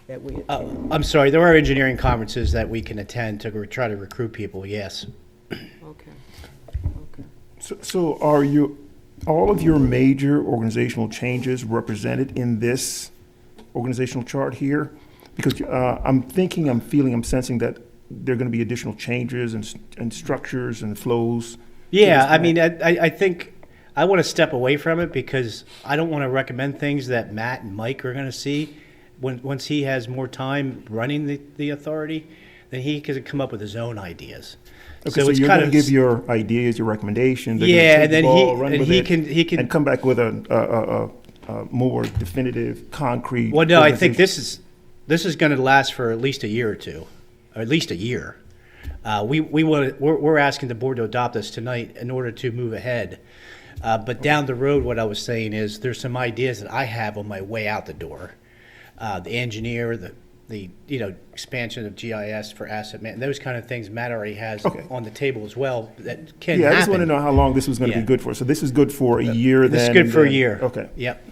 that we attend. I'm sorry, there are engineering conferences that we can attend to try to recruit people, yes. Okay. So are all of your major organizational changes represented in this organizational chart here? Because I'm sensing that there are going to be additional changes and structures and flows? to Yeah, this I plan? mean, I think I want to step away from it because I don't want to recommend things that Matt and Mike are going to see. Once he has more time running the authority, then he can come up with his own ideas. Okay, so it's you're kind going to of give your ideas, your recommendations. They're gonna Yeah, take and then the ball, run he with it, he can and come back with a more definitive, concrete. Well, no, I think organization. this is going to last for at least a year or two, or at least a year. We're asking the board to adopt this tonight in order to move ahead. But down the road, what I was saying is there's some ideas that I have on my way out the door. The engineer, the expansion of GIS for asset man, those kind of things Matt already has Okay. on the table as well that can Yeah, happen. I just want to know how long this was going to Yeah. be good for. So this is good for a year. This is then, good and for a then- year. Okay. Yep.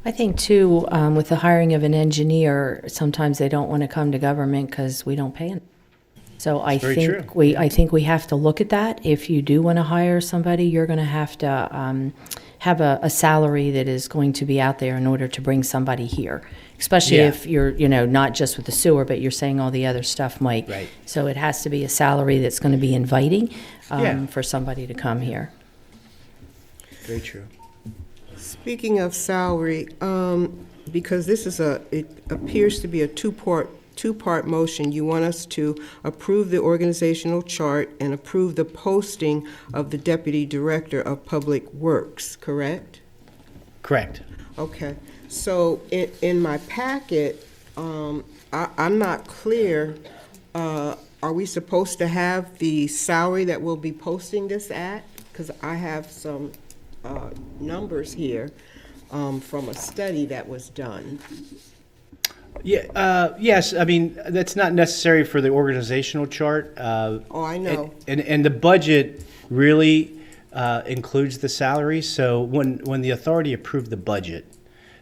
I think too, with the hiring of an engineer, sometimes they don't want to come to government because we don't pay them. So I very think true. I think we have to look at that. If you do want to hire somebody, you're going to have a salary that is going to be out there in order to bring somebody here. Especially Yeah. if you're, not just with the sewer, but you're saying all the other stuff, Mike. Right. So it has to be a salary that's going to be inviting Yeah. for somebody to come here. Very true. Speaking of salary, because it appears to be a two-part motion, you want us to approve the organizational chart and approve the posting of the Deputy Director of Public Works, correct? Correct. Okay, so in my packet, I'm not clear, are we supposed to have the salary that we'll be posting this at? Because I have some numbers here from a study that was done. Yeah. Yes. I mean, that's not necessary for the organizational chart. Oh, I know. And the budget really includes the salary. So when the authority approved the budget,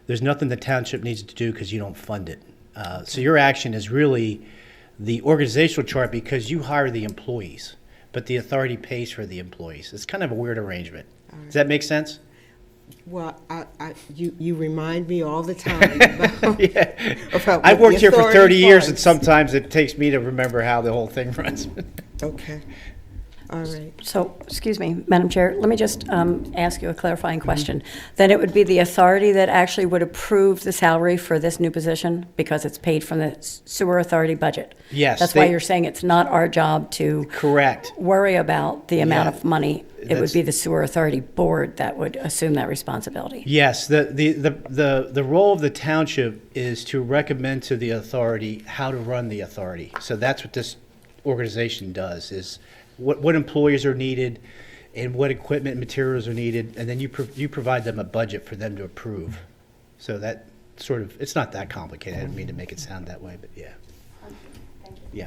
there's nothing the township needs to do because you don't fund it. So your action is really the organizational chart because you hire the employees, but the authority pays for the employees. It's kind of a weird arrangement. Does that make sense? Well, you remind me all the time about, Yeah. about I've what worked the here for authority 30 years, and funds. sometimes it takes me to remember how the whole thing runs. Okay, all right. So, excuse me, Madam Chair, let me just ask you a clarifying question. Then it would be the authority that actually would approve the salary for this new position because it's paid from the sewer authority budget? Yes, That's why they- you're saying it's not our job to Correct. worry about the amount Yeah. of money. It would That's- be the sewer authority board that would assume that responsibility. Yes, the role of the township is to recommend to the authority how to run the authority. So that's what this organization does, is what employees are needed and what equipment and materials are needed, and then you provide them a budget for them to approve. So that sort of, it's not that complicated. I didn't mean to make it sound that way, but yeah. Yeah.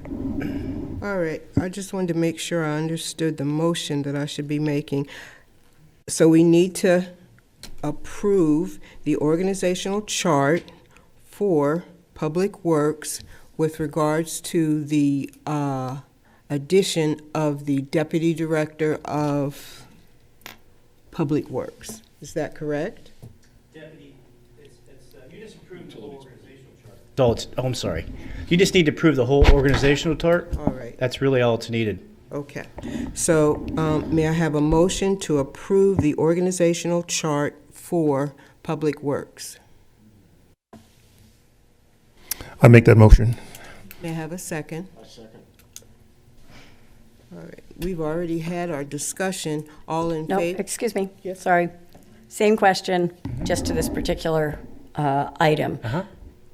All right, I just wanted to make sure I understood the motion that I should be making. So we need to approve the organizational chart for Public Works with regards to the addition of the Deputy Director of Public Works. Is that correct? Deputy, you just approved the whole organizational chart. Oh, I'm sorry. You just need to approve the whole organizational chart. All right. That's really all it's needed. Okay, so may I have a motion to approve the organizational chart for Public Works? I make that motion. May I have a second? A second. All right, we've already had our discussion, all in No, favor? excuse me, sorry. Same question, just to this particular item.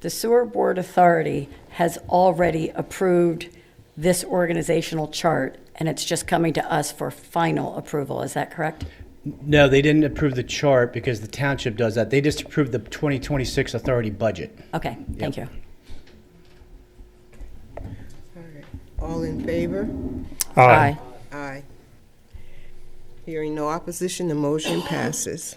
The Sewer Board Authority has already approved this organizational chart, and it's just coming to us for final approval, is that correct? No, they didn't approve the chart because the township does that. They just approved the 2026 authority budget. Okay, thank you. All right, all in favor? Aye. Aye. Hearing no opposition, the motion passes.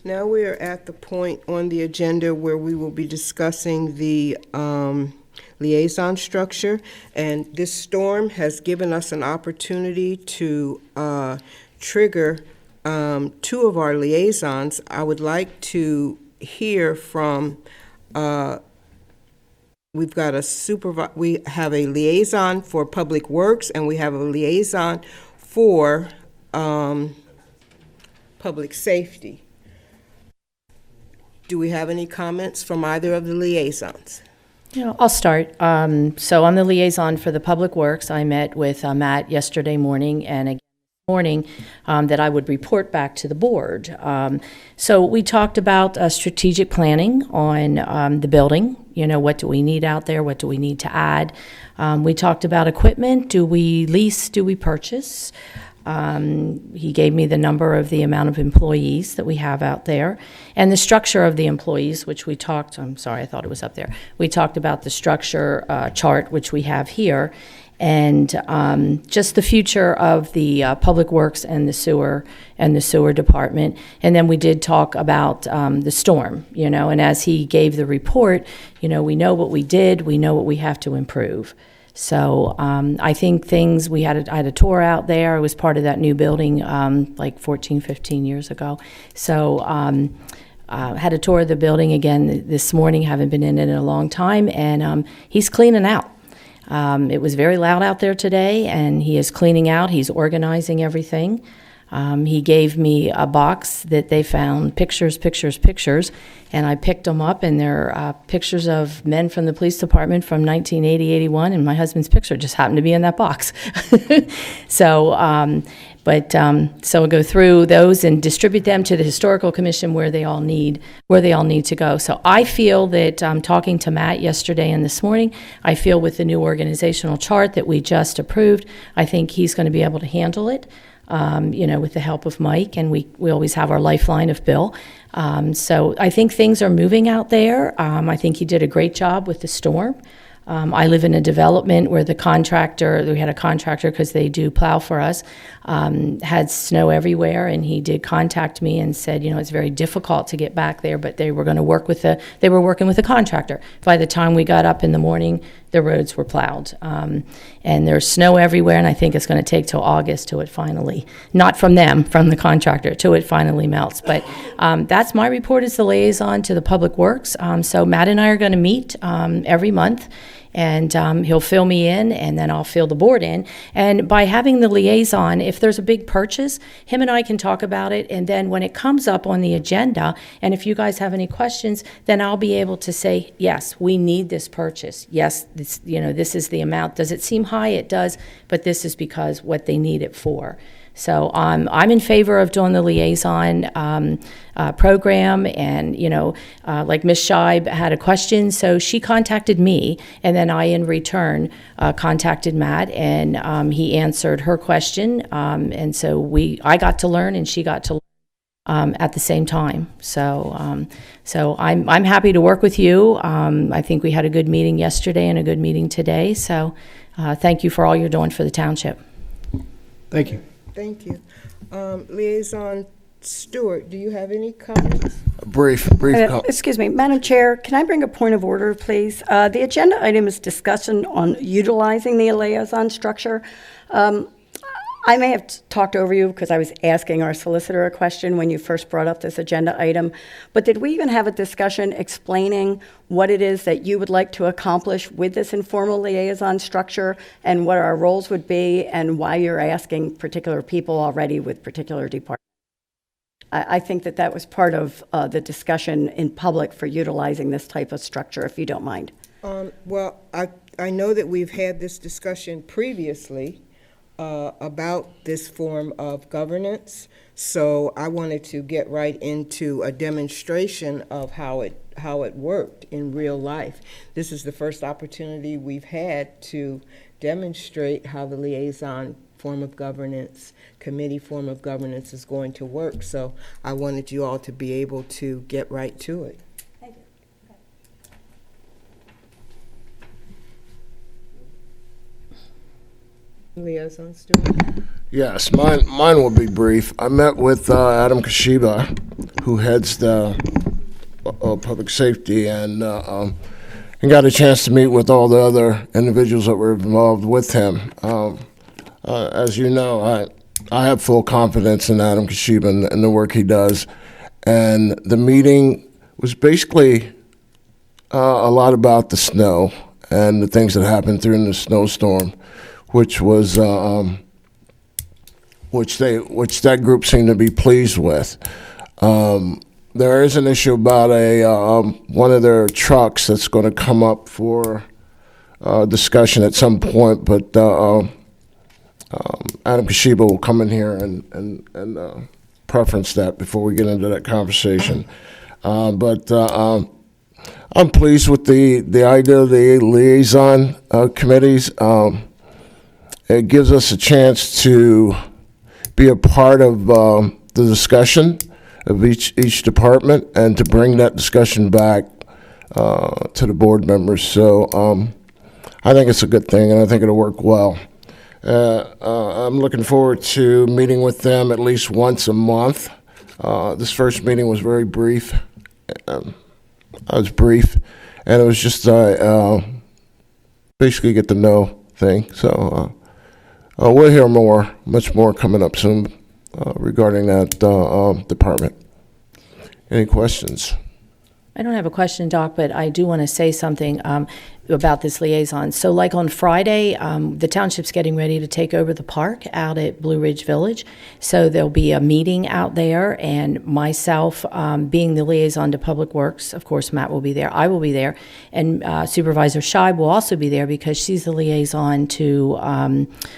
Now we are at the point on the agenda where we will be discussing the liaison structure, and this storm has given us an opportunity to trigger two of our liaisons. I would like to hear from we've got we have a liaison for Public Works, and we have a liaison for Public Safety. Do we have any comments from either of the liaisons? I'll start. So I'm the liaison for the Public Works. I met with Matt yesterday morning and again this morning that I would report back to the board. So we talked about strategic planning on the building. What do we need out there? What do we need to add? We talked about equipment. Do we lease? Do we purchase? He gave me the number of the amount of employees that we have out there and the structure of the employees, which we talked, I'm sorry, I thought it was up there. We talked about the structure chart, which we have here, and just the future of the Public Works and the sewer department. And then we did talk about the storm, and as he gave the report, we know what we did, we know what we have to improve. So I think I had a tour out there. I was part of that new building like 14, 15 years ago. So had a tour of the building again this morning, haven't been in it in a long time, and he's cleaning out. It was very loud out there today, and he is cleaning out. He's organizing everything. He gave me a box that they found pictures, and I picked them up, and they're pictures of men from the police department from 1980, 81, and my husband's picture just happened to be in that box. So we'll go through those and distribute them to the Historical Commission where they all need to go. So I feel that, talking to Matt yesterday and this morning, I feel with the new organizational chart that we just approved, I think he's going to be able to handle it. With the help of Mike, and we always have our lifeline of Bill. So I think things are moving out there. I think he did a great job with the storm. I live in a development where we had a contractor, because they do plow for us, had snow everywhere, and he did contact me and said, it's very difficult to get back there, but they were going to they were working with a contractor. By the time we got up in the morning, the roads were plowed. And there's snow everywhere, and I think it's going to take till August till it finally, not from them, from the contractor, till it finally melts. But that's my report as the liaison to the Public Works. So Matt and I are going to meet every month, and he'll fill me in, and then I'll fill the board in. And by having the liaison, if there's a big purchase, him and I can talk about it, and then when it comes up on the agenda, and if you guys have any questions, then I'll be able to say, yes, we need this purchase. Yes, this is the amount. Does it seem high? It does, but this is because what they need it for. So I'm in favor of doing the liaison program, and like Ms. Scheib had a question, so she contacted me, and then I in return contacted Matt, and he answered her question, and so I got to learn and she got to learn at the same time. So I'm happy to work with you. I think we had a good meeting yesterday and a good meeting today. So thank you for all you're doing for the township. Thank you. Thank you. Liaison Stewart, do you have any comments? Brief Excuse me, Madam Chair, can I bring a point of order, please? The agenda item is discussion on utilizing the liaison structure. I may have talked over you because I was asking our solicitor a question when you first brought up this agenda item, but did we even have a discussion explaining what it is that you would like to accomplish with this informal liaison structure, and what our roles would be, and why you're asking particular people already with particular departments? I think that was part of the discussion in public for utilizing this type of structure, if you don't mind. Well, I know that we've had this discussion previously about this form of governance, so I wanted to get right into a demonstration of how it worked in real life. This is the first opportunity we've had to demonstrate how the liaison form of governance, committee form of governance is going to work, so I wanted you all to be able to get right to it. Thank you. Liaison Stewart? Yes, mine will be brief. I met with Adam Kashiba, who heads the public safety, and got a chance to meet with all the other individuals that were involved with him. As you know, I have full confidence in Adam Kashiba and the work he does, and the meeting was basically a lot about the snow and the things that happened during the snowstorm, which was which that group seemed to be pleased with. There is an issue about one of their trucks that's going to come up for discussion at some point, but Adam Kashiba will come in here and preference that before we get into that conversation. But I'm pleased with the idea of the liaison committees. It gives us a chance to be a part of the discussion of each department and to bring that discussion back to the board members. So I think it's a good thing, and I think it'll work well. I'm looking forward to meeting with them at least once a month. This first meeting was very brief. I was brief, and it was just basically get to know thing. So we'll hear much more coming up soon regarding that department. Any questions? I don't have a question, Doc, but I do want to say something about this liaison. So like on Friday, the township's getting ready to take over the park out at Blue Ridge Village. So there'll be a meeting out there, and myself being the liaison to Public Works, of course, Matt will be there, I will be there, and Supervisor Scheib will also be there because she's the liaison to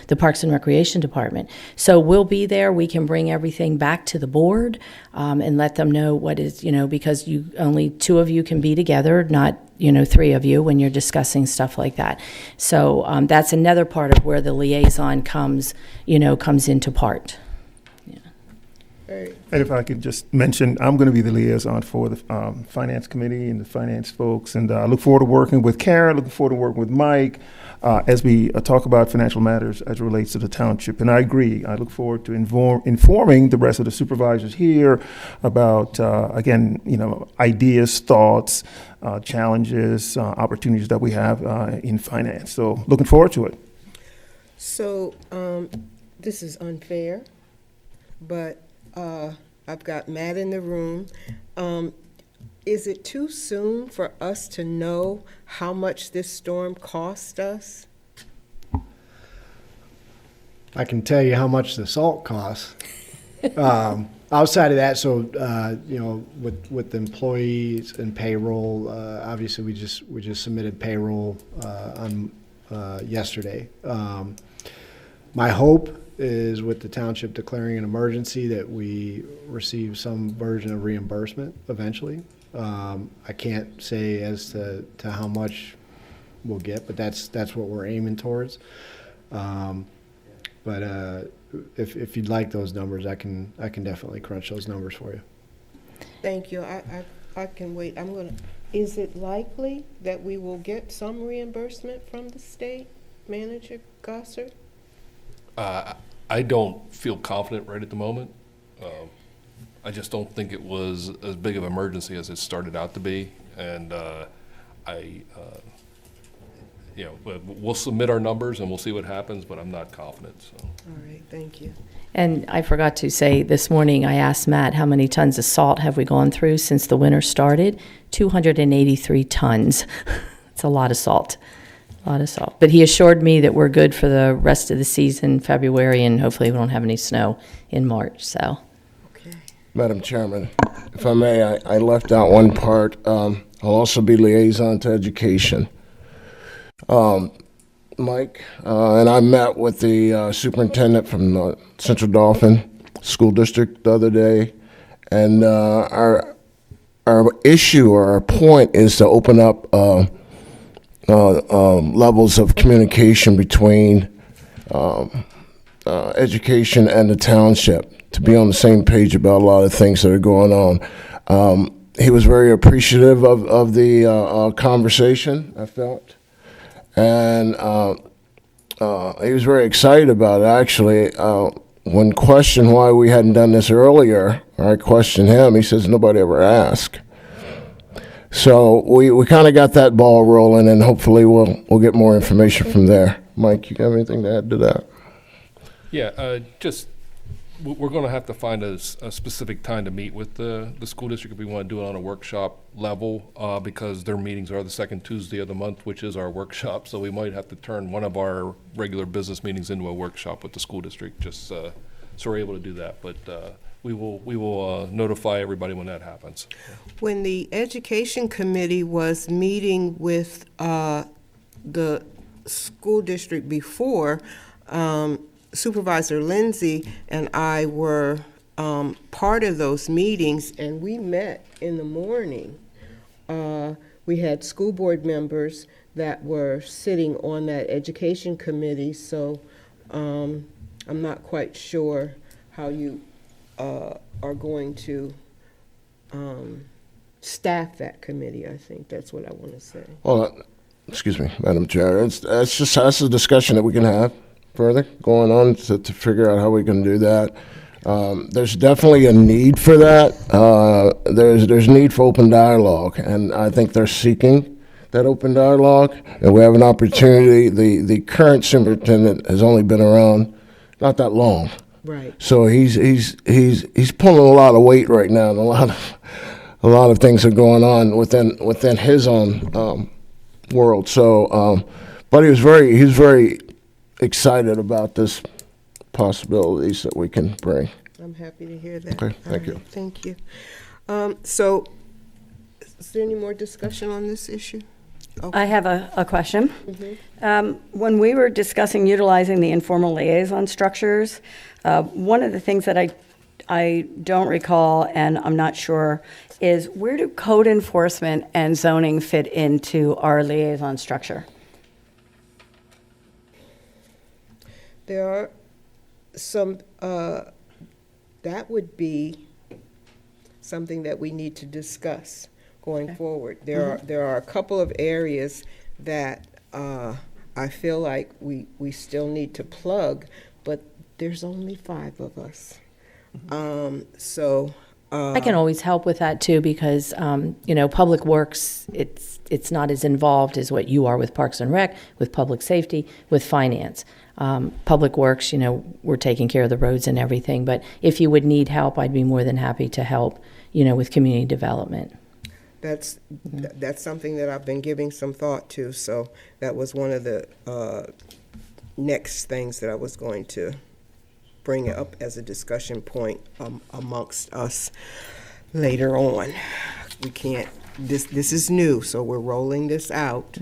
the Parks and Recreation Department. So we'll be there. We can bring everything back to the board and let them know what is, because only two of you can be together, not three of you when you're discussing stuff like that. So that's another part of where the liaison comes into part. And if I could just mention, I'm going to be the liaison for the Finance Committee and the finance folks, and I look forward to working with Karen, looking forward to working with Mike as we talk about financial matters as it relates to the township. And I agree, I look forward to informing the rest of the supervisors here about, again, ideas, thoughts, challenges, opportunities that we have in finance. So looking forward to it. So this is unfair, but I've got Matt in the room. Is it too soon for us to know how much this storm cost us? I can tell you how much the salt costs. Outside of that, so with employees and payroll, obviously we just submitted payroll on yesterday. My hope is with the township declaring an emergency that we receive some version of reimbursement eventually. I can't say as to how much we'll get, but that's what we're aiming towards. But if you'd like those numbers, I can definitely crunch those numbers for you. Thank you. I can wait. Is it likely that we will get some reimbursement from the state, Manager Gossard? I don't feel confident right at the moment. I just don't think it was as big of an emergency as it started out to be, and we'll submit our numbers and we'll see what happens, but I'm not confident. So. All right, thank you. And I forgot to say this morning, I asked Matt how many tons of salt have we gone through since the winter started. 283 tons. It's a lot of salt. A lot of salt. But he assured me that we're good for the rest of the season, February, and hopefully we don't have any snow in March. So, Okay. Madam Chairman, if I may, I left out one part. I'll also be liaison to education. Mike and I met with the superintendent from Central Dauphin School District the other day, and our issue or our point is to open up levels of communication between education and the township, to be on the same page about a lot of things that are going on. He was very appreciative of the conversation, I felt. And he was very excited about it, actually. When questioned why we hadn't done this earlier, or I questioned him, he says, nobody ever asked. So we kind of got that ball rolling, and hopefully we'll get more information from there. Mike, you got anything to add to that? Yeah, just we're going to have to find a specific time to meet with the school district if we want to do it on a workshop level, because their meetings are the second Tuesday of the month, which is our workshop. So we might have to turn one of our regular business meetings into a workshop with the school district, just so we're able to do that. But we will notify everybody when that happens. When the Education Committee was meeting with the school district before, Supervisor Lindsay and I were part of those meetings, and we met in the morning. We had school board members that were sitting on that Education Committee, so I'm not quite sure how you are going to staff that committee. I think that's what I want to say. Well, excuse me, Madam Chair. That's a discussion that we can have further going on to figure out how we can do that. There's definitely a need for that. There's need for open dialogue, and I think they're seeking that open dialogue. And we have an opportunity. The current superintendent has only been around not that long. Right. So he's pulling a lot of weight right now, and a lot of things are going on within his own world. So, but he's very excited about this possibilities that we can bring. I'm happy to hear that. Okay, thank you. Thank you. So, is there any more discussion on this issue? I have a question. When we were discussing utilizing the informal liaison structures, one of the things that I don't recall, and I'm not sure, is where do code enforcement and zoning fit into our liaison structure? There are some, that would be something that we need to discuss going forward. There are a couple of areas that I feel like we still need to plug, but there's only 5 of us. I can always help with that too, because Public Works, it's not as involved as what you are with Parks and Rec, with Public Safety, with Finance. Public Works, we're taking care of the roads and everything, but if you would need help, I'd be more than happy to help, with community development. That's something that I've been giving some thought to, so that was one of the next things that I was going to bring up as a discussion point amongst us later on. We can't, this is new, so we're rolling this out.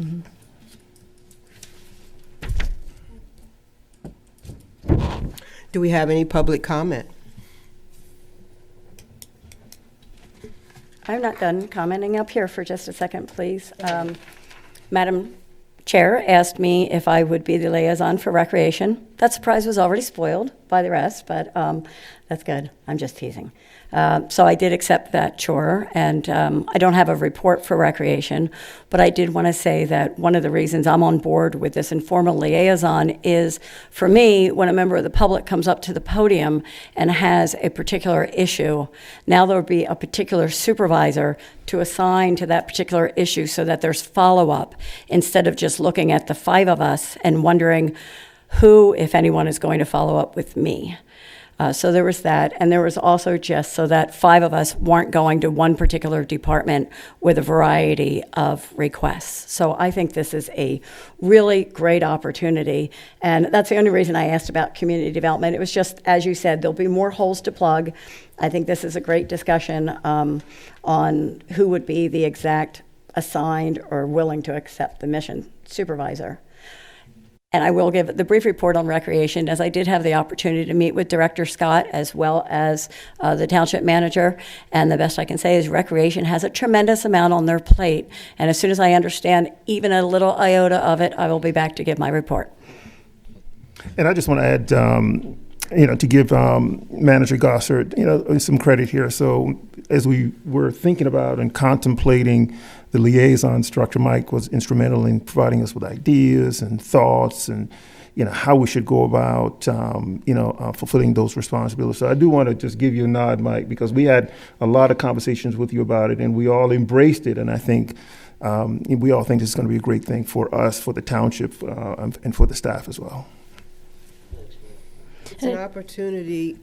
Do we have any public comment? I'm not done commenting up here for just a second, please. Madam Chair asked me if I would be the liaison for recreation. That surprise was already spoiled by the rest, but that's good. I'm just teasing. So I did accept that chore, and I don't have a report for recreation, but I did want to say that one of the reasons I'm on board with this informal liaison is, for me, when a member of the public comes up to the podium and has a particular issue, now there will be a particular supervisor to assign to that particular issue so that there's follow-up, instead of just looking at the 5 of us and wondering who, if anyone, is going to follow up with me. So there was that, and there was also just so that 5 of us weren't going to one particular department with a variety of requests. So I think this is a really great opportunity, and that's the only reason I asked about community development. It was just, as you said, there'll be more holes to plug. I think this is a great discussion on who would be the exact assigned or willing to accept the mission supervisor. And I will give the brief report on recreation, as I did have the opportunity to meet with Director Scott as well as the township manager. And the best I can say is recreation has a tremendous amount on their plate. And as soon as I understand even a little iota of it, I will be back to give my report. And I just want to add, to give Manager Gossard, some credit here. So as we were thinking about and contemplating the liaison structure, Mike was instrumental in providing us with ideas and thoughts and, how we should go about, fulfilling those responsibilities. So I do want to just give you a nod, Mike, because we had a lot of conversations with you about it and we all embraced it. And I think we all think this is going to be a great thing for us, for the township, and for the staff as well. It's an opportunity.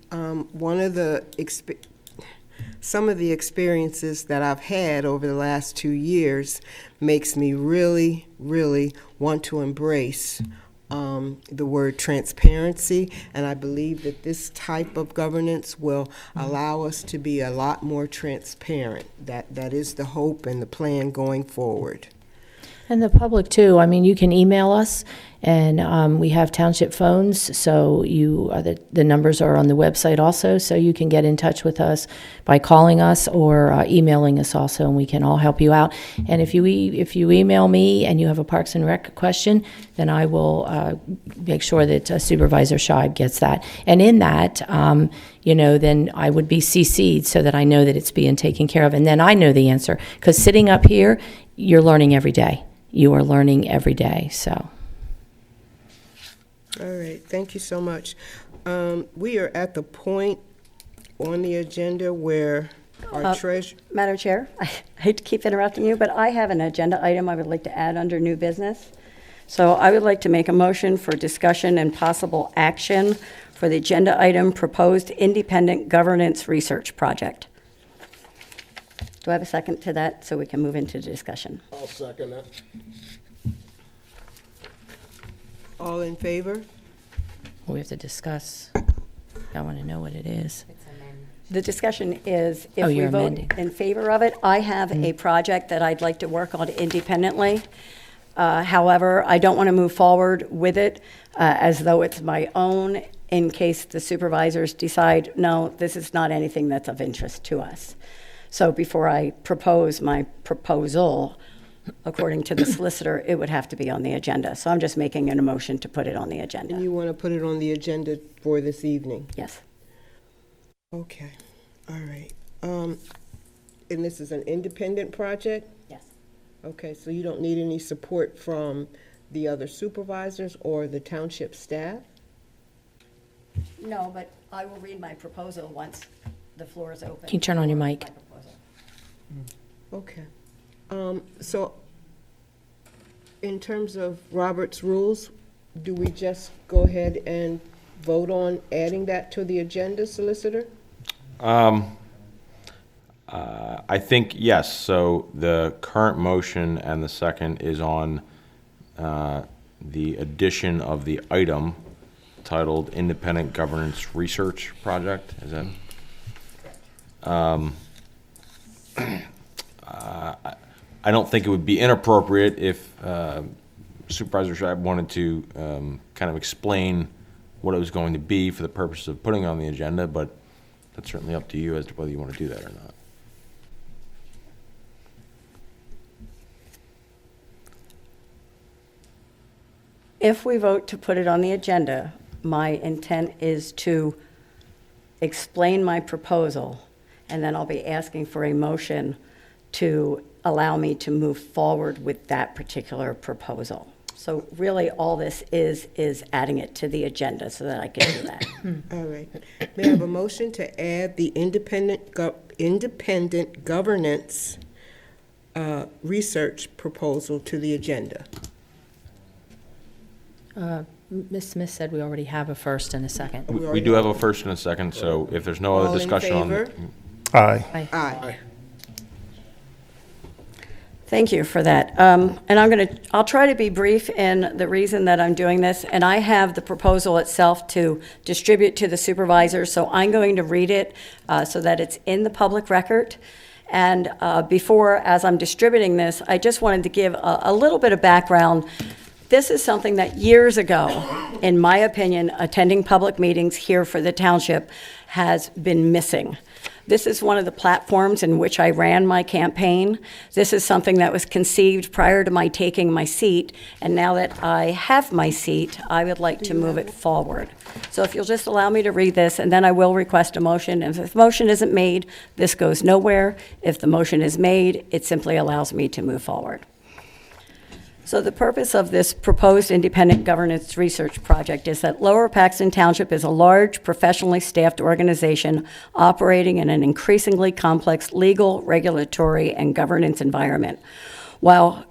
Some of the experiences that I've had over the last 2 years makes me really, really want to embrace the word transparency, and I believe that this type of governance will allow us to be a lot more transparent. That is the hope and the plan going forward. And the public too. I mean, you can email us, and we have township phones, so the numbers are on the website also, so you can get in touch with us by calling us or emailing us also, and we can all help you out. And if you email me and you have a Parks and Rec question, then I will make sure that Supervisor Scheib gets that. And in that, then I would be CC'd so that I know that it's being taken care of, and then I know the answer. Because sitting up here, you're learning every day. You are learning every day, so. All right, thank you so much. We are at the point on the agenda where our treasurer... Madam Chair, I hate to keep interrupting you, but I have an agenda item I would like to add under new business. So I would like to make a motion for discussion and possible action for the agenda item proposed independent governance research project. Do I have a second to that so we can move into the discussion? I'll second that. All in favor? We have to discuss. I want to know what it is. The discussion is, if Oh, we you're vote amending. in favor of it, I have a project that I'd like to work on independently. However, I don't want to move forward with it as though it's my own in case the supervisors decide, no, this is not anything that's of interest to us. So before I propose my proposal, according to the solicitor, it would have to be on the agenda. So I'm just making an motion to put it on the And agenda. you want to put it on the agenda for this evening? Yes. Okay, all right. And this is an independent project? Yes. Okay, so you don't need any support from the other supervisors or the township staff? No, but I will read my proposal once the floor is open. Can you turn on your mic? My proposal. Okay. So in terms of Robert's rules, do we just go ahead and vote on adding that to the agenda, Solicitor? I think yes. So the current motion and the second is on the addition of the item titled Independent Governance Research Project. Is that? I don't think it would be inappropriate if Supervisor Scheib wanted to kind of explain what it was going to be for the purpose of putting it on the agenda, but that's certainly up to you as to whether you want to do that or not. If we vote to put it on the agenda, my intent is to explain my proposal, and then I'll be asking for a motion to allow me to move forward with that particular proposal. So really, all this is adding it to the agenda so that I can do that. All right. May I have a motion to add the independent governance research proposal to the agenda? Ms. Smith said we already have a first and a second. We do have a first and a second, so if there's no All other in discussion on favor? Aye. Aye. Thank you for that. And I'll try to be brief in the reason that I'm doing this. And I have the proposal itself to distribute to the supervisors, so I'm going to read it so that it's in the public record. And before, as I'm distributing this, I just wanted to give a little bit of background. This is something that years ago, in my opinion, attending public meetings here for the township has been missing. This is one of the platforms in which I ran my campaign. This is something that was conceived prior to my taking my seat, and now that I have my seat, I would like to move it forward. So if you'll just allow me to read this, and then I will request a motion. And if the motion isn't made, this goes nowhere. If the motion is made, it simply allows me to move forward. So the purpose of this proposed independent governance research project is that Lower Paxton Township is a large, professionally staffed organization operating in an increasingly complex legal, regulatory, and governance environment. While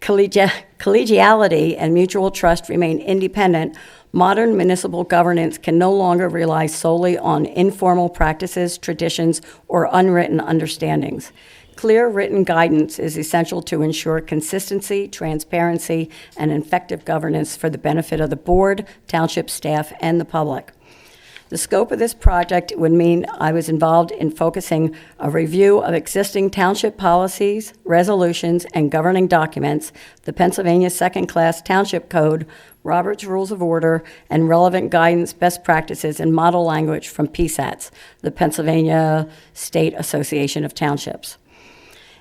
collegiality and mutual trust remain independent, Modern municipal governance can no longer rely solely on informal practices, traditions, or unwritten understandings. Clear written guidance is essential to ensure consistency, transparency, and effective governance for the benefit of the board, township staff, and the public. The scope of this project would mean I was involved in focusing a review of existing township policies, resolutions, and governing documents, the Pennsylvania Second-Class Township Code, Robert's Rules of Order, and relevant guidance, best practices, and model language from PSATs, the Pennsylvania State Association of Townships.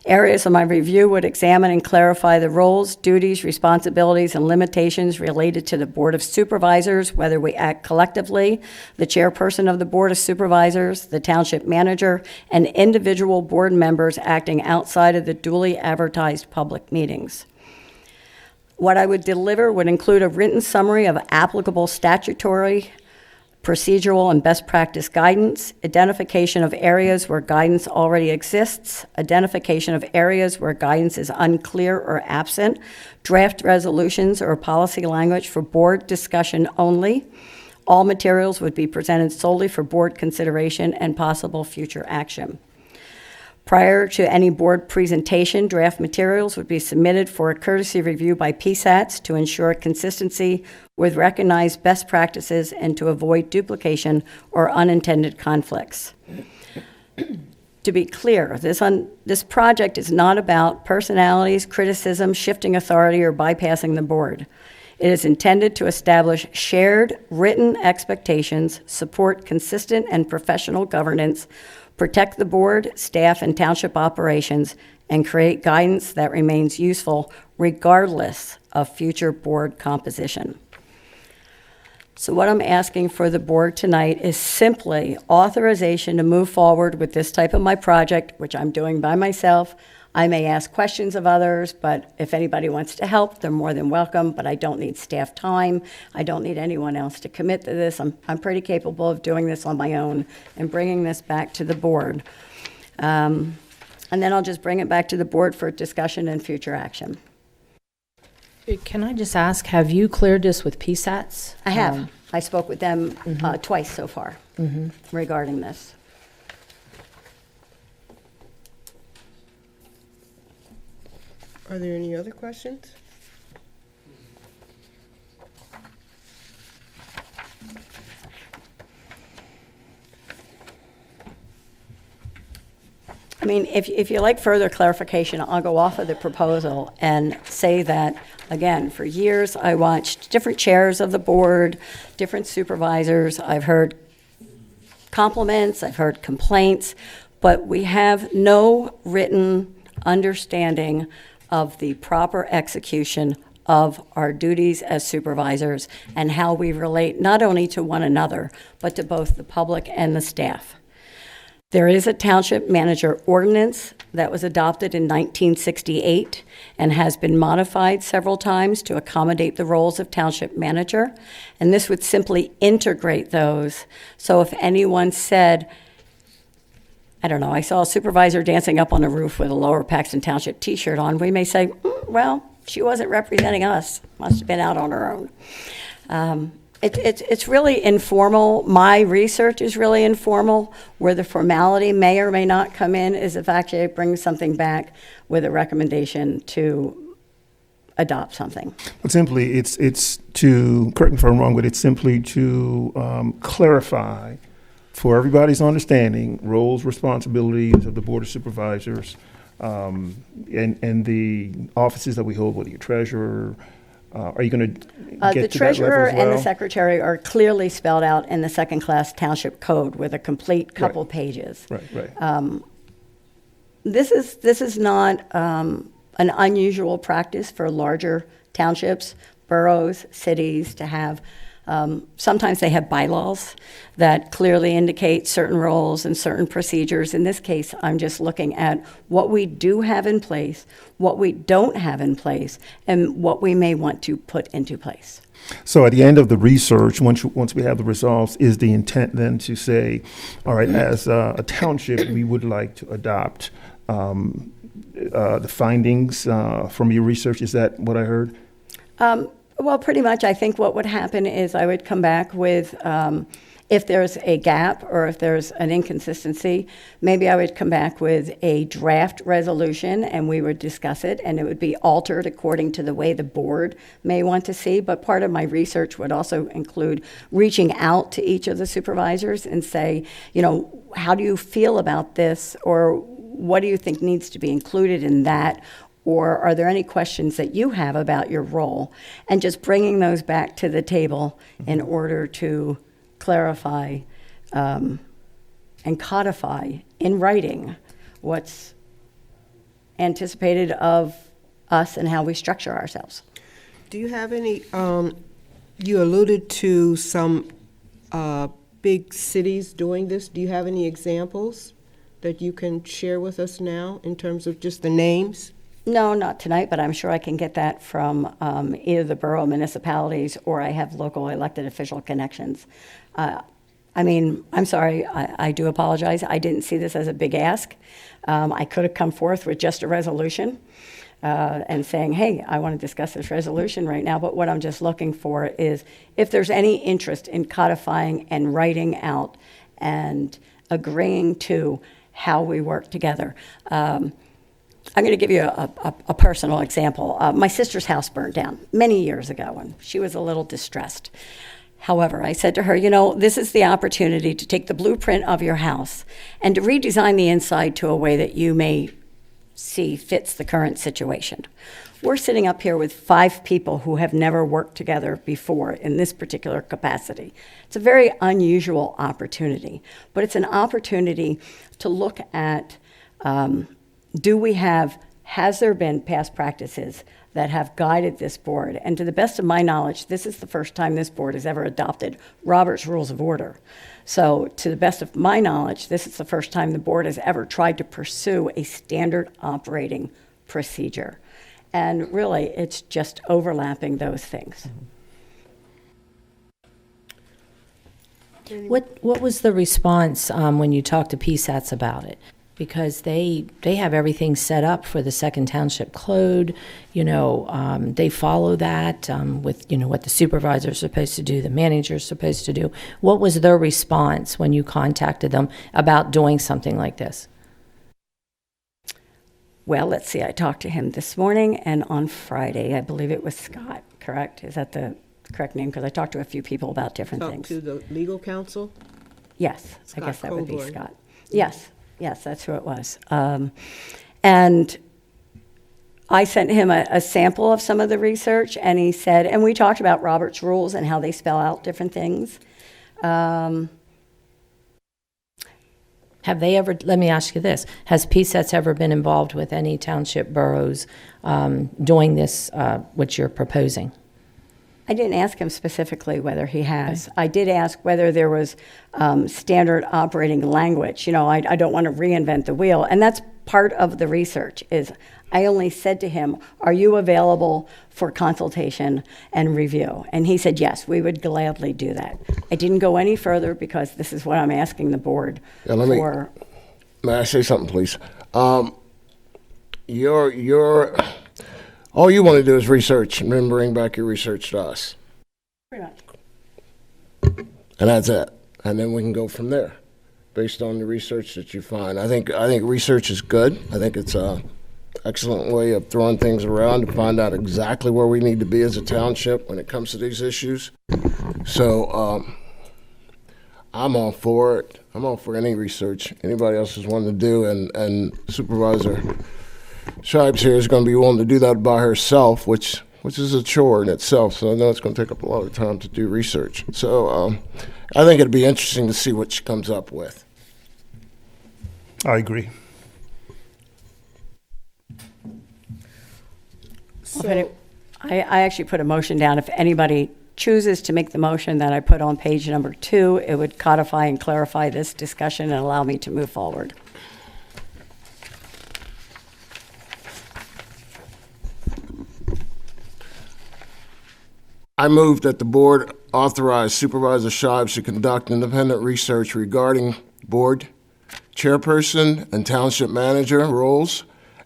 Areas of my review would examine and clarify the roles, duties, responsibilities, and limitations related to the Board of Supervisors, whether we act collectively, the chairperson of the Board of Supervisors, the township manager, and individual board members acting outside of the duly advertised public meetings. What I would deliver would include a written summary of applicable statutory, procedural, and best practice guidance, identification of areas where guidance already exists, identification of areas where guidance is unclear or absent, draft resolutions or policy language for board discussion only. All materials would be presented solely for board consideration and possible future action. Prior to any board presentation, draft materials would be submitted for a courtesy review by PSATs to ensure consistency with recognized best practices and to avoid duplication or unintended conflicts. To be clear, this project is not about personalities, criticism, shifting authority, or bypassing the board. It is intended to establish shared written expectations, support consistent and professional governance, protect the board, staff, and township operations, and create guidance that remains useful regardless of future board composition. So what I'm asking for the board tonight is simply authorization to move forward with this type of my project, which I'm doing by myself. I may ask questions of others, but if anybody wants to help, they're more than welcome, but I don't need staff time. I don't need anyone else to commit to this. I'm pretty capable of doing this on my own and bringing this back to the board. And then I'll just bring it back to the board for discussion and future action. Can I just ask, have you cleared this with PSATs? I have. I spoke with them twice so far regarding this. Are there any other questions? I mean, if you like further clarification, I'll go off of the proposal and say that, again, for years, I watched different chairs of the board, different supervisors. I've heard compliments, I've heard complaints, but we have no written understanding of the proper execution of our duties as supervisors and how we relate not only to one another, but to both the public and the staff. There is a township manager ordinance that was adopted in 1968 and has been modified several times to accommodate the roles of township manager. And this would simply integrate those. So if anyone said, I don't know, I saw a supervisor dancing up on the roof with a Lower Paxton Township t-shirt on, we may say, well, she wasn't representing us, must have been out on her own. It's really informal. My research is really informal. Where the formality may or may not come in is if actually it brings something back with a recommendation to adopt something. But simply, it's to, correct me if I'm wrong, but it's simply to clarify for everybody's understanding roles, responsibilities of the Board of Supervisors, and the offices that we hold, whether you're treasurer. Are you going to get the to treasurer that level as well? and the secretary are clearly spelled out in the second-class township code with a complete couple pages. Right. This is not an unusual practice for larger townships, boroughs, cities to have. Sometimes they have bylaws that clearly indicate certain roles and certain procedures. In this case, I'm just looking at what we do have in place, what we don't have in place, and what we may want to put into place. So at the end of the research, once we have the results, is the intent then to say, all right, as a township, we would like to adopt the findings from your research? Is that what I heard? Well, pretty much, I think what would happen is I would come back with, if there's a gap or if there's an inconsistency, maybe I would come back with a draft resolution and we would discuss it, and it would be altered according to the way the board may want to see. But part of my research would also include reaching out to each of the supervisors and say, how do you feel about this? Or what do you think needs to be included in that? Or are there any questions that you have about your role? And just bringing those back to the table in order to clarify and codify in writing what's anticipated of us and how we structure ourselves. Do you have any, you alluded to some big cities doing this. Do you have any examples that you can share with us now in terms of just the names? No, not tonight, but I'm sure I can get that from either the borough municipalities or I have local elected official connections. I'm sorry, I do apologize. I didn't see this as a big ask. I could have come forth with just a resolution and saying, hey, I want to discuss this resolution right now, but what I'm just looking for is if there's any interest in codifying and writing out and agreeing to how we work together. I'm going to give you a personal example. My sister's house burned down many years ago, and she was a little distressed. However, I said to her, this is the opportunity to take the blueprint of your house and to redesign the inside to a way that you may see fits the current situation. We're sitting up here with 5 people who have never worked together before in this particular capacity. It's a very unusual opportunity, but it's an opportunity to look at has there been past practices that have guided this board? And to the best of my knowledge, this is the first time this board has ever adopted Robert's Rules of Order. So to the best of my knowledge, this is the first time the board has ever tried to pursue a standard operating procedure. And really, it's just overlapping those things. What was the response when you talked to PSATs about it? Because they have everything set up for the Second Township Code. They follow that with what the supervisor is supposed to do, the manager is supposed to do. What was their response when you contacted them about doing something like this? Well, let's see. I talked to him this morning and on Friday. I believe it was Scott, correct? Is that the correct name? Because I talked to a few people about different things. To the legal counsel? Yes, Scott I guess that would be Coburn. Scott. Yes, that's who it was. And I sent him a sample of some of the research, and he said, and we talked about Robert's Rules and how they spell out different things. Have they ever, let me ask you this, has PSATs ever been involved with any township boroughs doing this, what you're proposing? I didn't ask him specifically whether he has. Okay. I did ask whether there was standard operating language. I don't want to reinvent the wheel. And that's part of the research is I only said to him, are you available for consultation and review? And he said, yes, we would gladly do that. I didn't go any further because this is what I'm asking the board for. May I say something, please? All you want to do is research and then bring back your research to us. Pretty much. And that's it. And then we can go from there based on the research that you find. I think research is good. I think it's an excellent way of throwing things around to find out exactly where we need to be as a township when it comes to these issues. So I'm all for it. I'm all for any research anybody else is wanting to do. And Supervisor Shibes here is going to be willing to do that by herself, which is a chore in itself. So I know it's going to take up a lot of time to do research. So I think it'd be interesting to see what she comes up with. I agree. I actually put a motion down. If anybody chooses to make the motion that I put on page number 2, it would codify and clarify this discussion and allow me to move forward. I move that the board authorize Supervisor Shibes to conduct independent research regarding board chairperson and township manager roles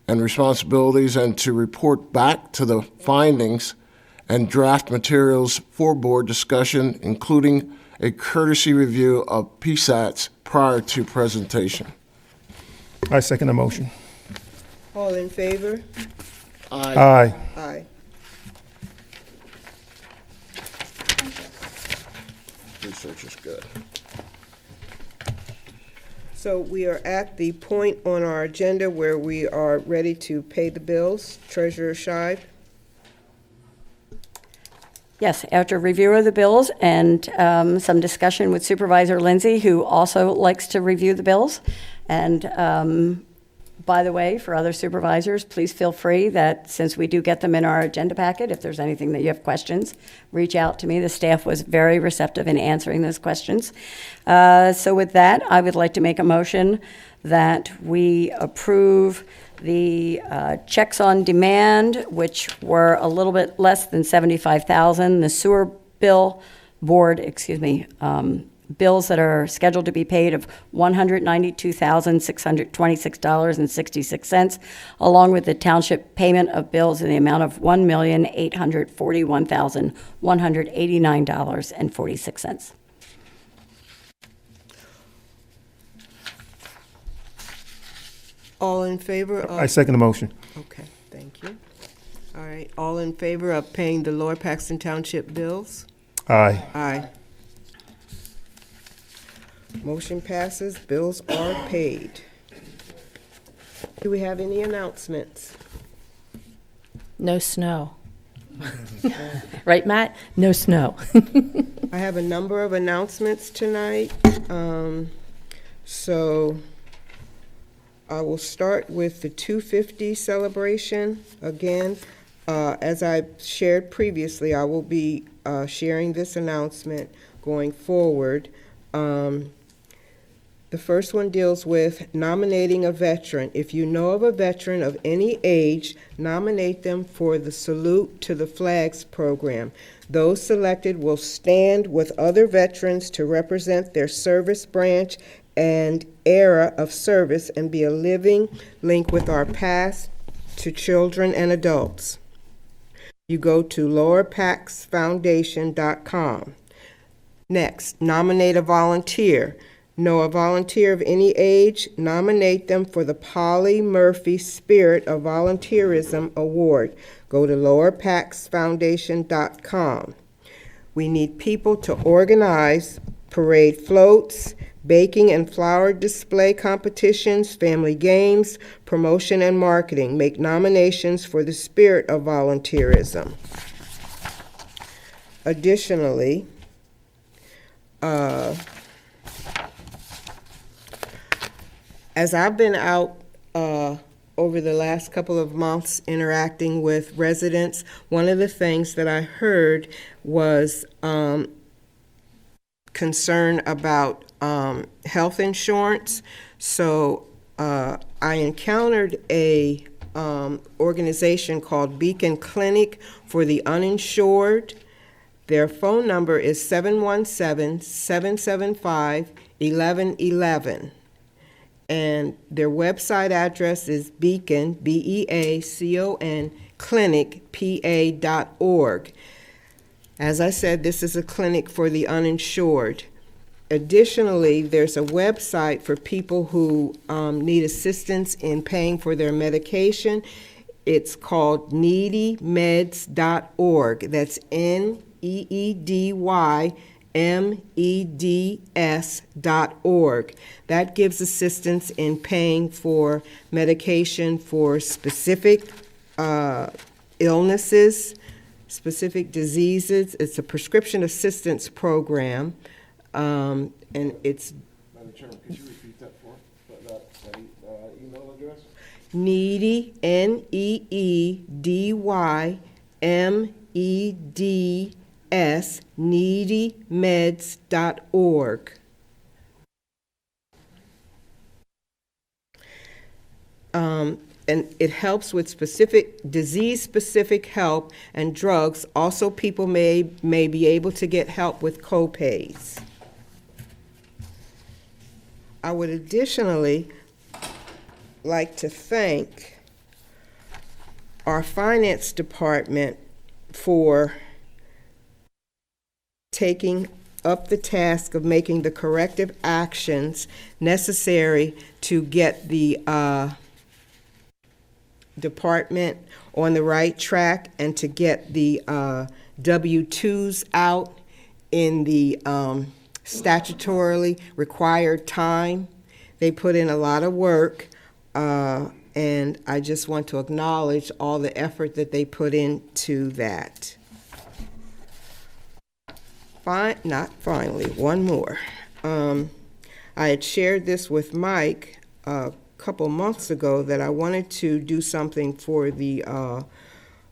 and responsibilities and to report back to the findings and draft materials for board discussion, including a courtesy review of PSATs prior to presentation. I second the motion. All in favor? Aye. Aye. Research is good. So we are at the point on our agenda where we are ready to pay the bills. Treasurer Shive? Yes, after review of the bills and some discussion with Supervisor Lindsay, who also likes to review the bills. And by the way, for other supervisors, please feel free that since we do get them in our agenda packet, if there's anything that you have questions, reach out to me. The staff was very receptive in answering those questions. So with that, I would like to make a motion that we approve the checks on demand, which were a little bit less than $75,000. The sewer bill board, bills that are scheduled to be paid of $192,626.66, along with the township payment of bills in the amount of $1,841,189.46. All in favor of? I second the motion. Okay, thank you. All right, all in favor of paying the Lower Paxton Township bills? Aye. Aye. Motion passes, bills are paid. Do we have any announcements? No snow. Right, Matt? No snow. I have a number of announcements tonight. So I will start with the 250 celebration. Again, as I shared previously, I will be sharing this announcement going forward. The first one deals with nominating a veteran. If you know of a veteran of any age, nominate them for the Salute to the Flags program. Those selected will stand with other veterans to represent their service branch and era of service and be a living link with our past to children and adults. You go to lowerpaxfoundation.com. Next, nominate a volunteer. Know a volunteer of any age, nominate them for the Polly Murphy Spirit of Volunteerism Award. Go to lowerpaxfoundation.com. We need people to organize parade floats, baking and flower display competitions, family games, promotion and marketing. Make nominations for the Spirit of Volunteerism. Additionally, as I've been out over the last couple of months interacting with residents, one of the things that I heard was concern about health insurance. So I encountered a organization called Beacon Clinic for the Uninsured. Their phone number is 717-775-1111. And their website address is Beacon, BEACON, clinicpa.org. As I said, this is a clinic for the uninsured. Additionally, there's a website for people who need assistance in paying for their medication. It's called needymeds.org. That's needymeds.org. That gives assistance in paying for medication for specific illnesses, specific diseases. It's a prescription assistance program, and it's Madam Chairman, could you repeat that for that email address? Needy, NEEDYMEDS, needymeds.org. And it helps with specific disease-specific help and drugs. Also, people may be able to get help with co-pays. I would additionally like to thank our finance department for taking up the task of making the corrective actions necessary to get the department on the right track and to get the W-2s out in the statutorily required time. They put in a lot of work, and I just want to acknowledge all the effort that they put into that. Not finally, one more. I had shared this with Mike a couple months ago that I wanted to do something for the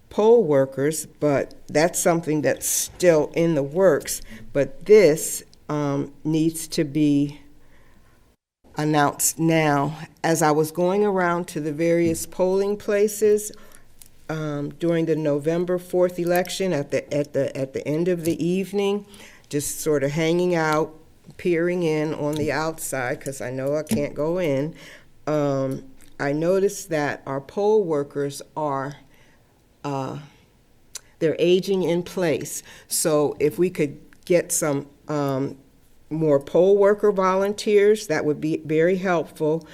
poll workers, but that's something that's still in the works. But this needs to be announced now. As I was going around to the various polling places during the November 4th election at the end of the evening, just sort of hanging out, peering in on the outside because I know I can't go in, I noticed that our poll workers are they're aging in place. So if we could get some more poll worker volunteers, that would be very helpful.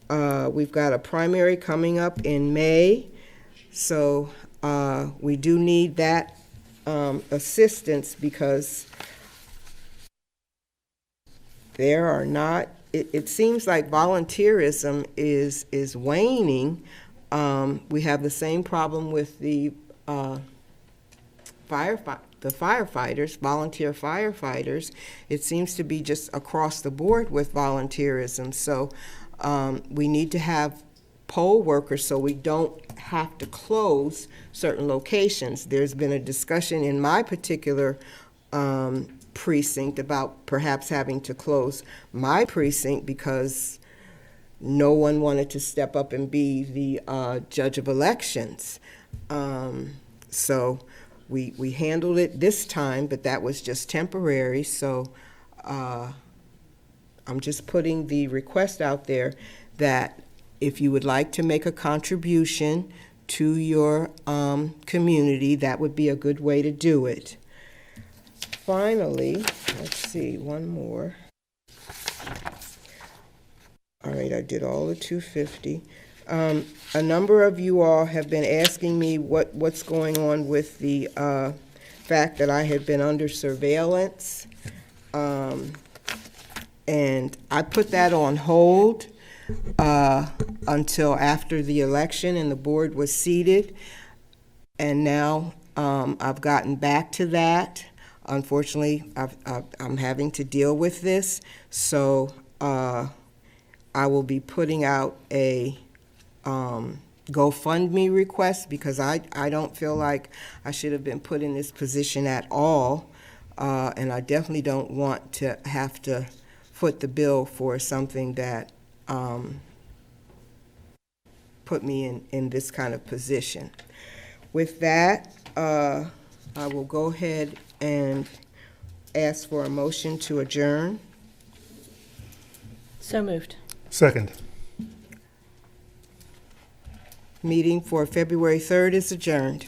We've got a primary coming up in May, so we do need that assistance because there are not, it seems like volunteerism is waning. We have the same problem with the firefighters, volunteer firefighters. It seems to be just across the board with volunteerism. So we need to have poll workers so we don't have to close certain locations. There's been a discussion in my particular precinct about perhaps having to close my precinct because no one wanted to step up and be the judge of elections. So we handled it this time, but that was just temporary. So I'm just putting the request out there that if you would like to make a contribution to your community, that would be a good way to do it. Finally, let's see, one more. All right, I did all the 250. A number of you all have been asking me what's going on with the fact that I had been under surveillance. And I put that on hold until after the election and the board was seated. And now I've gotten back to that. Unfortunately, I'm having to deal with this. So I will be putting out a GoFundMe request because I don't feel like I should have been put in this position at all. And I definitely don't want to have to foot the bill for something that put me in this kind of position. With that, I will go ahead and ask for a motion to adjourn. So moved. Second. Meeting for February 3rd is adjourned.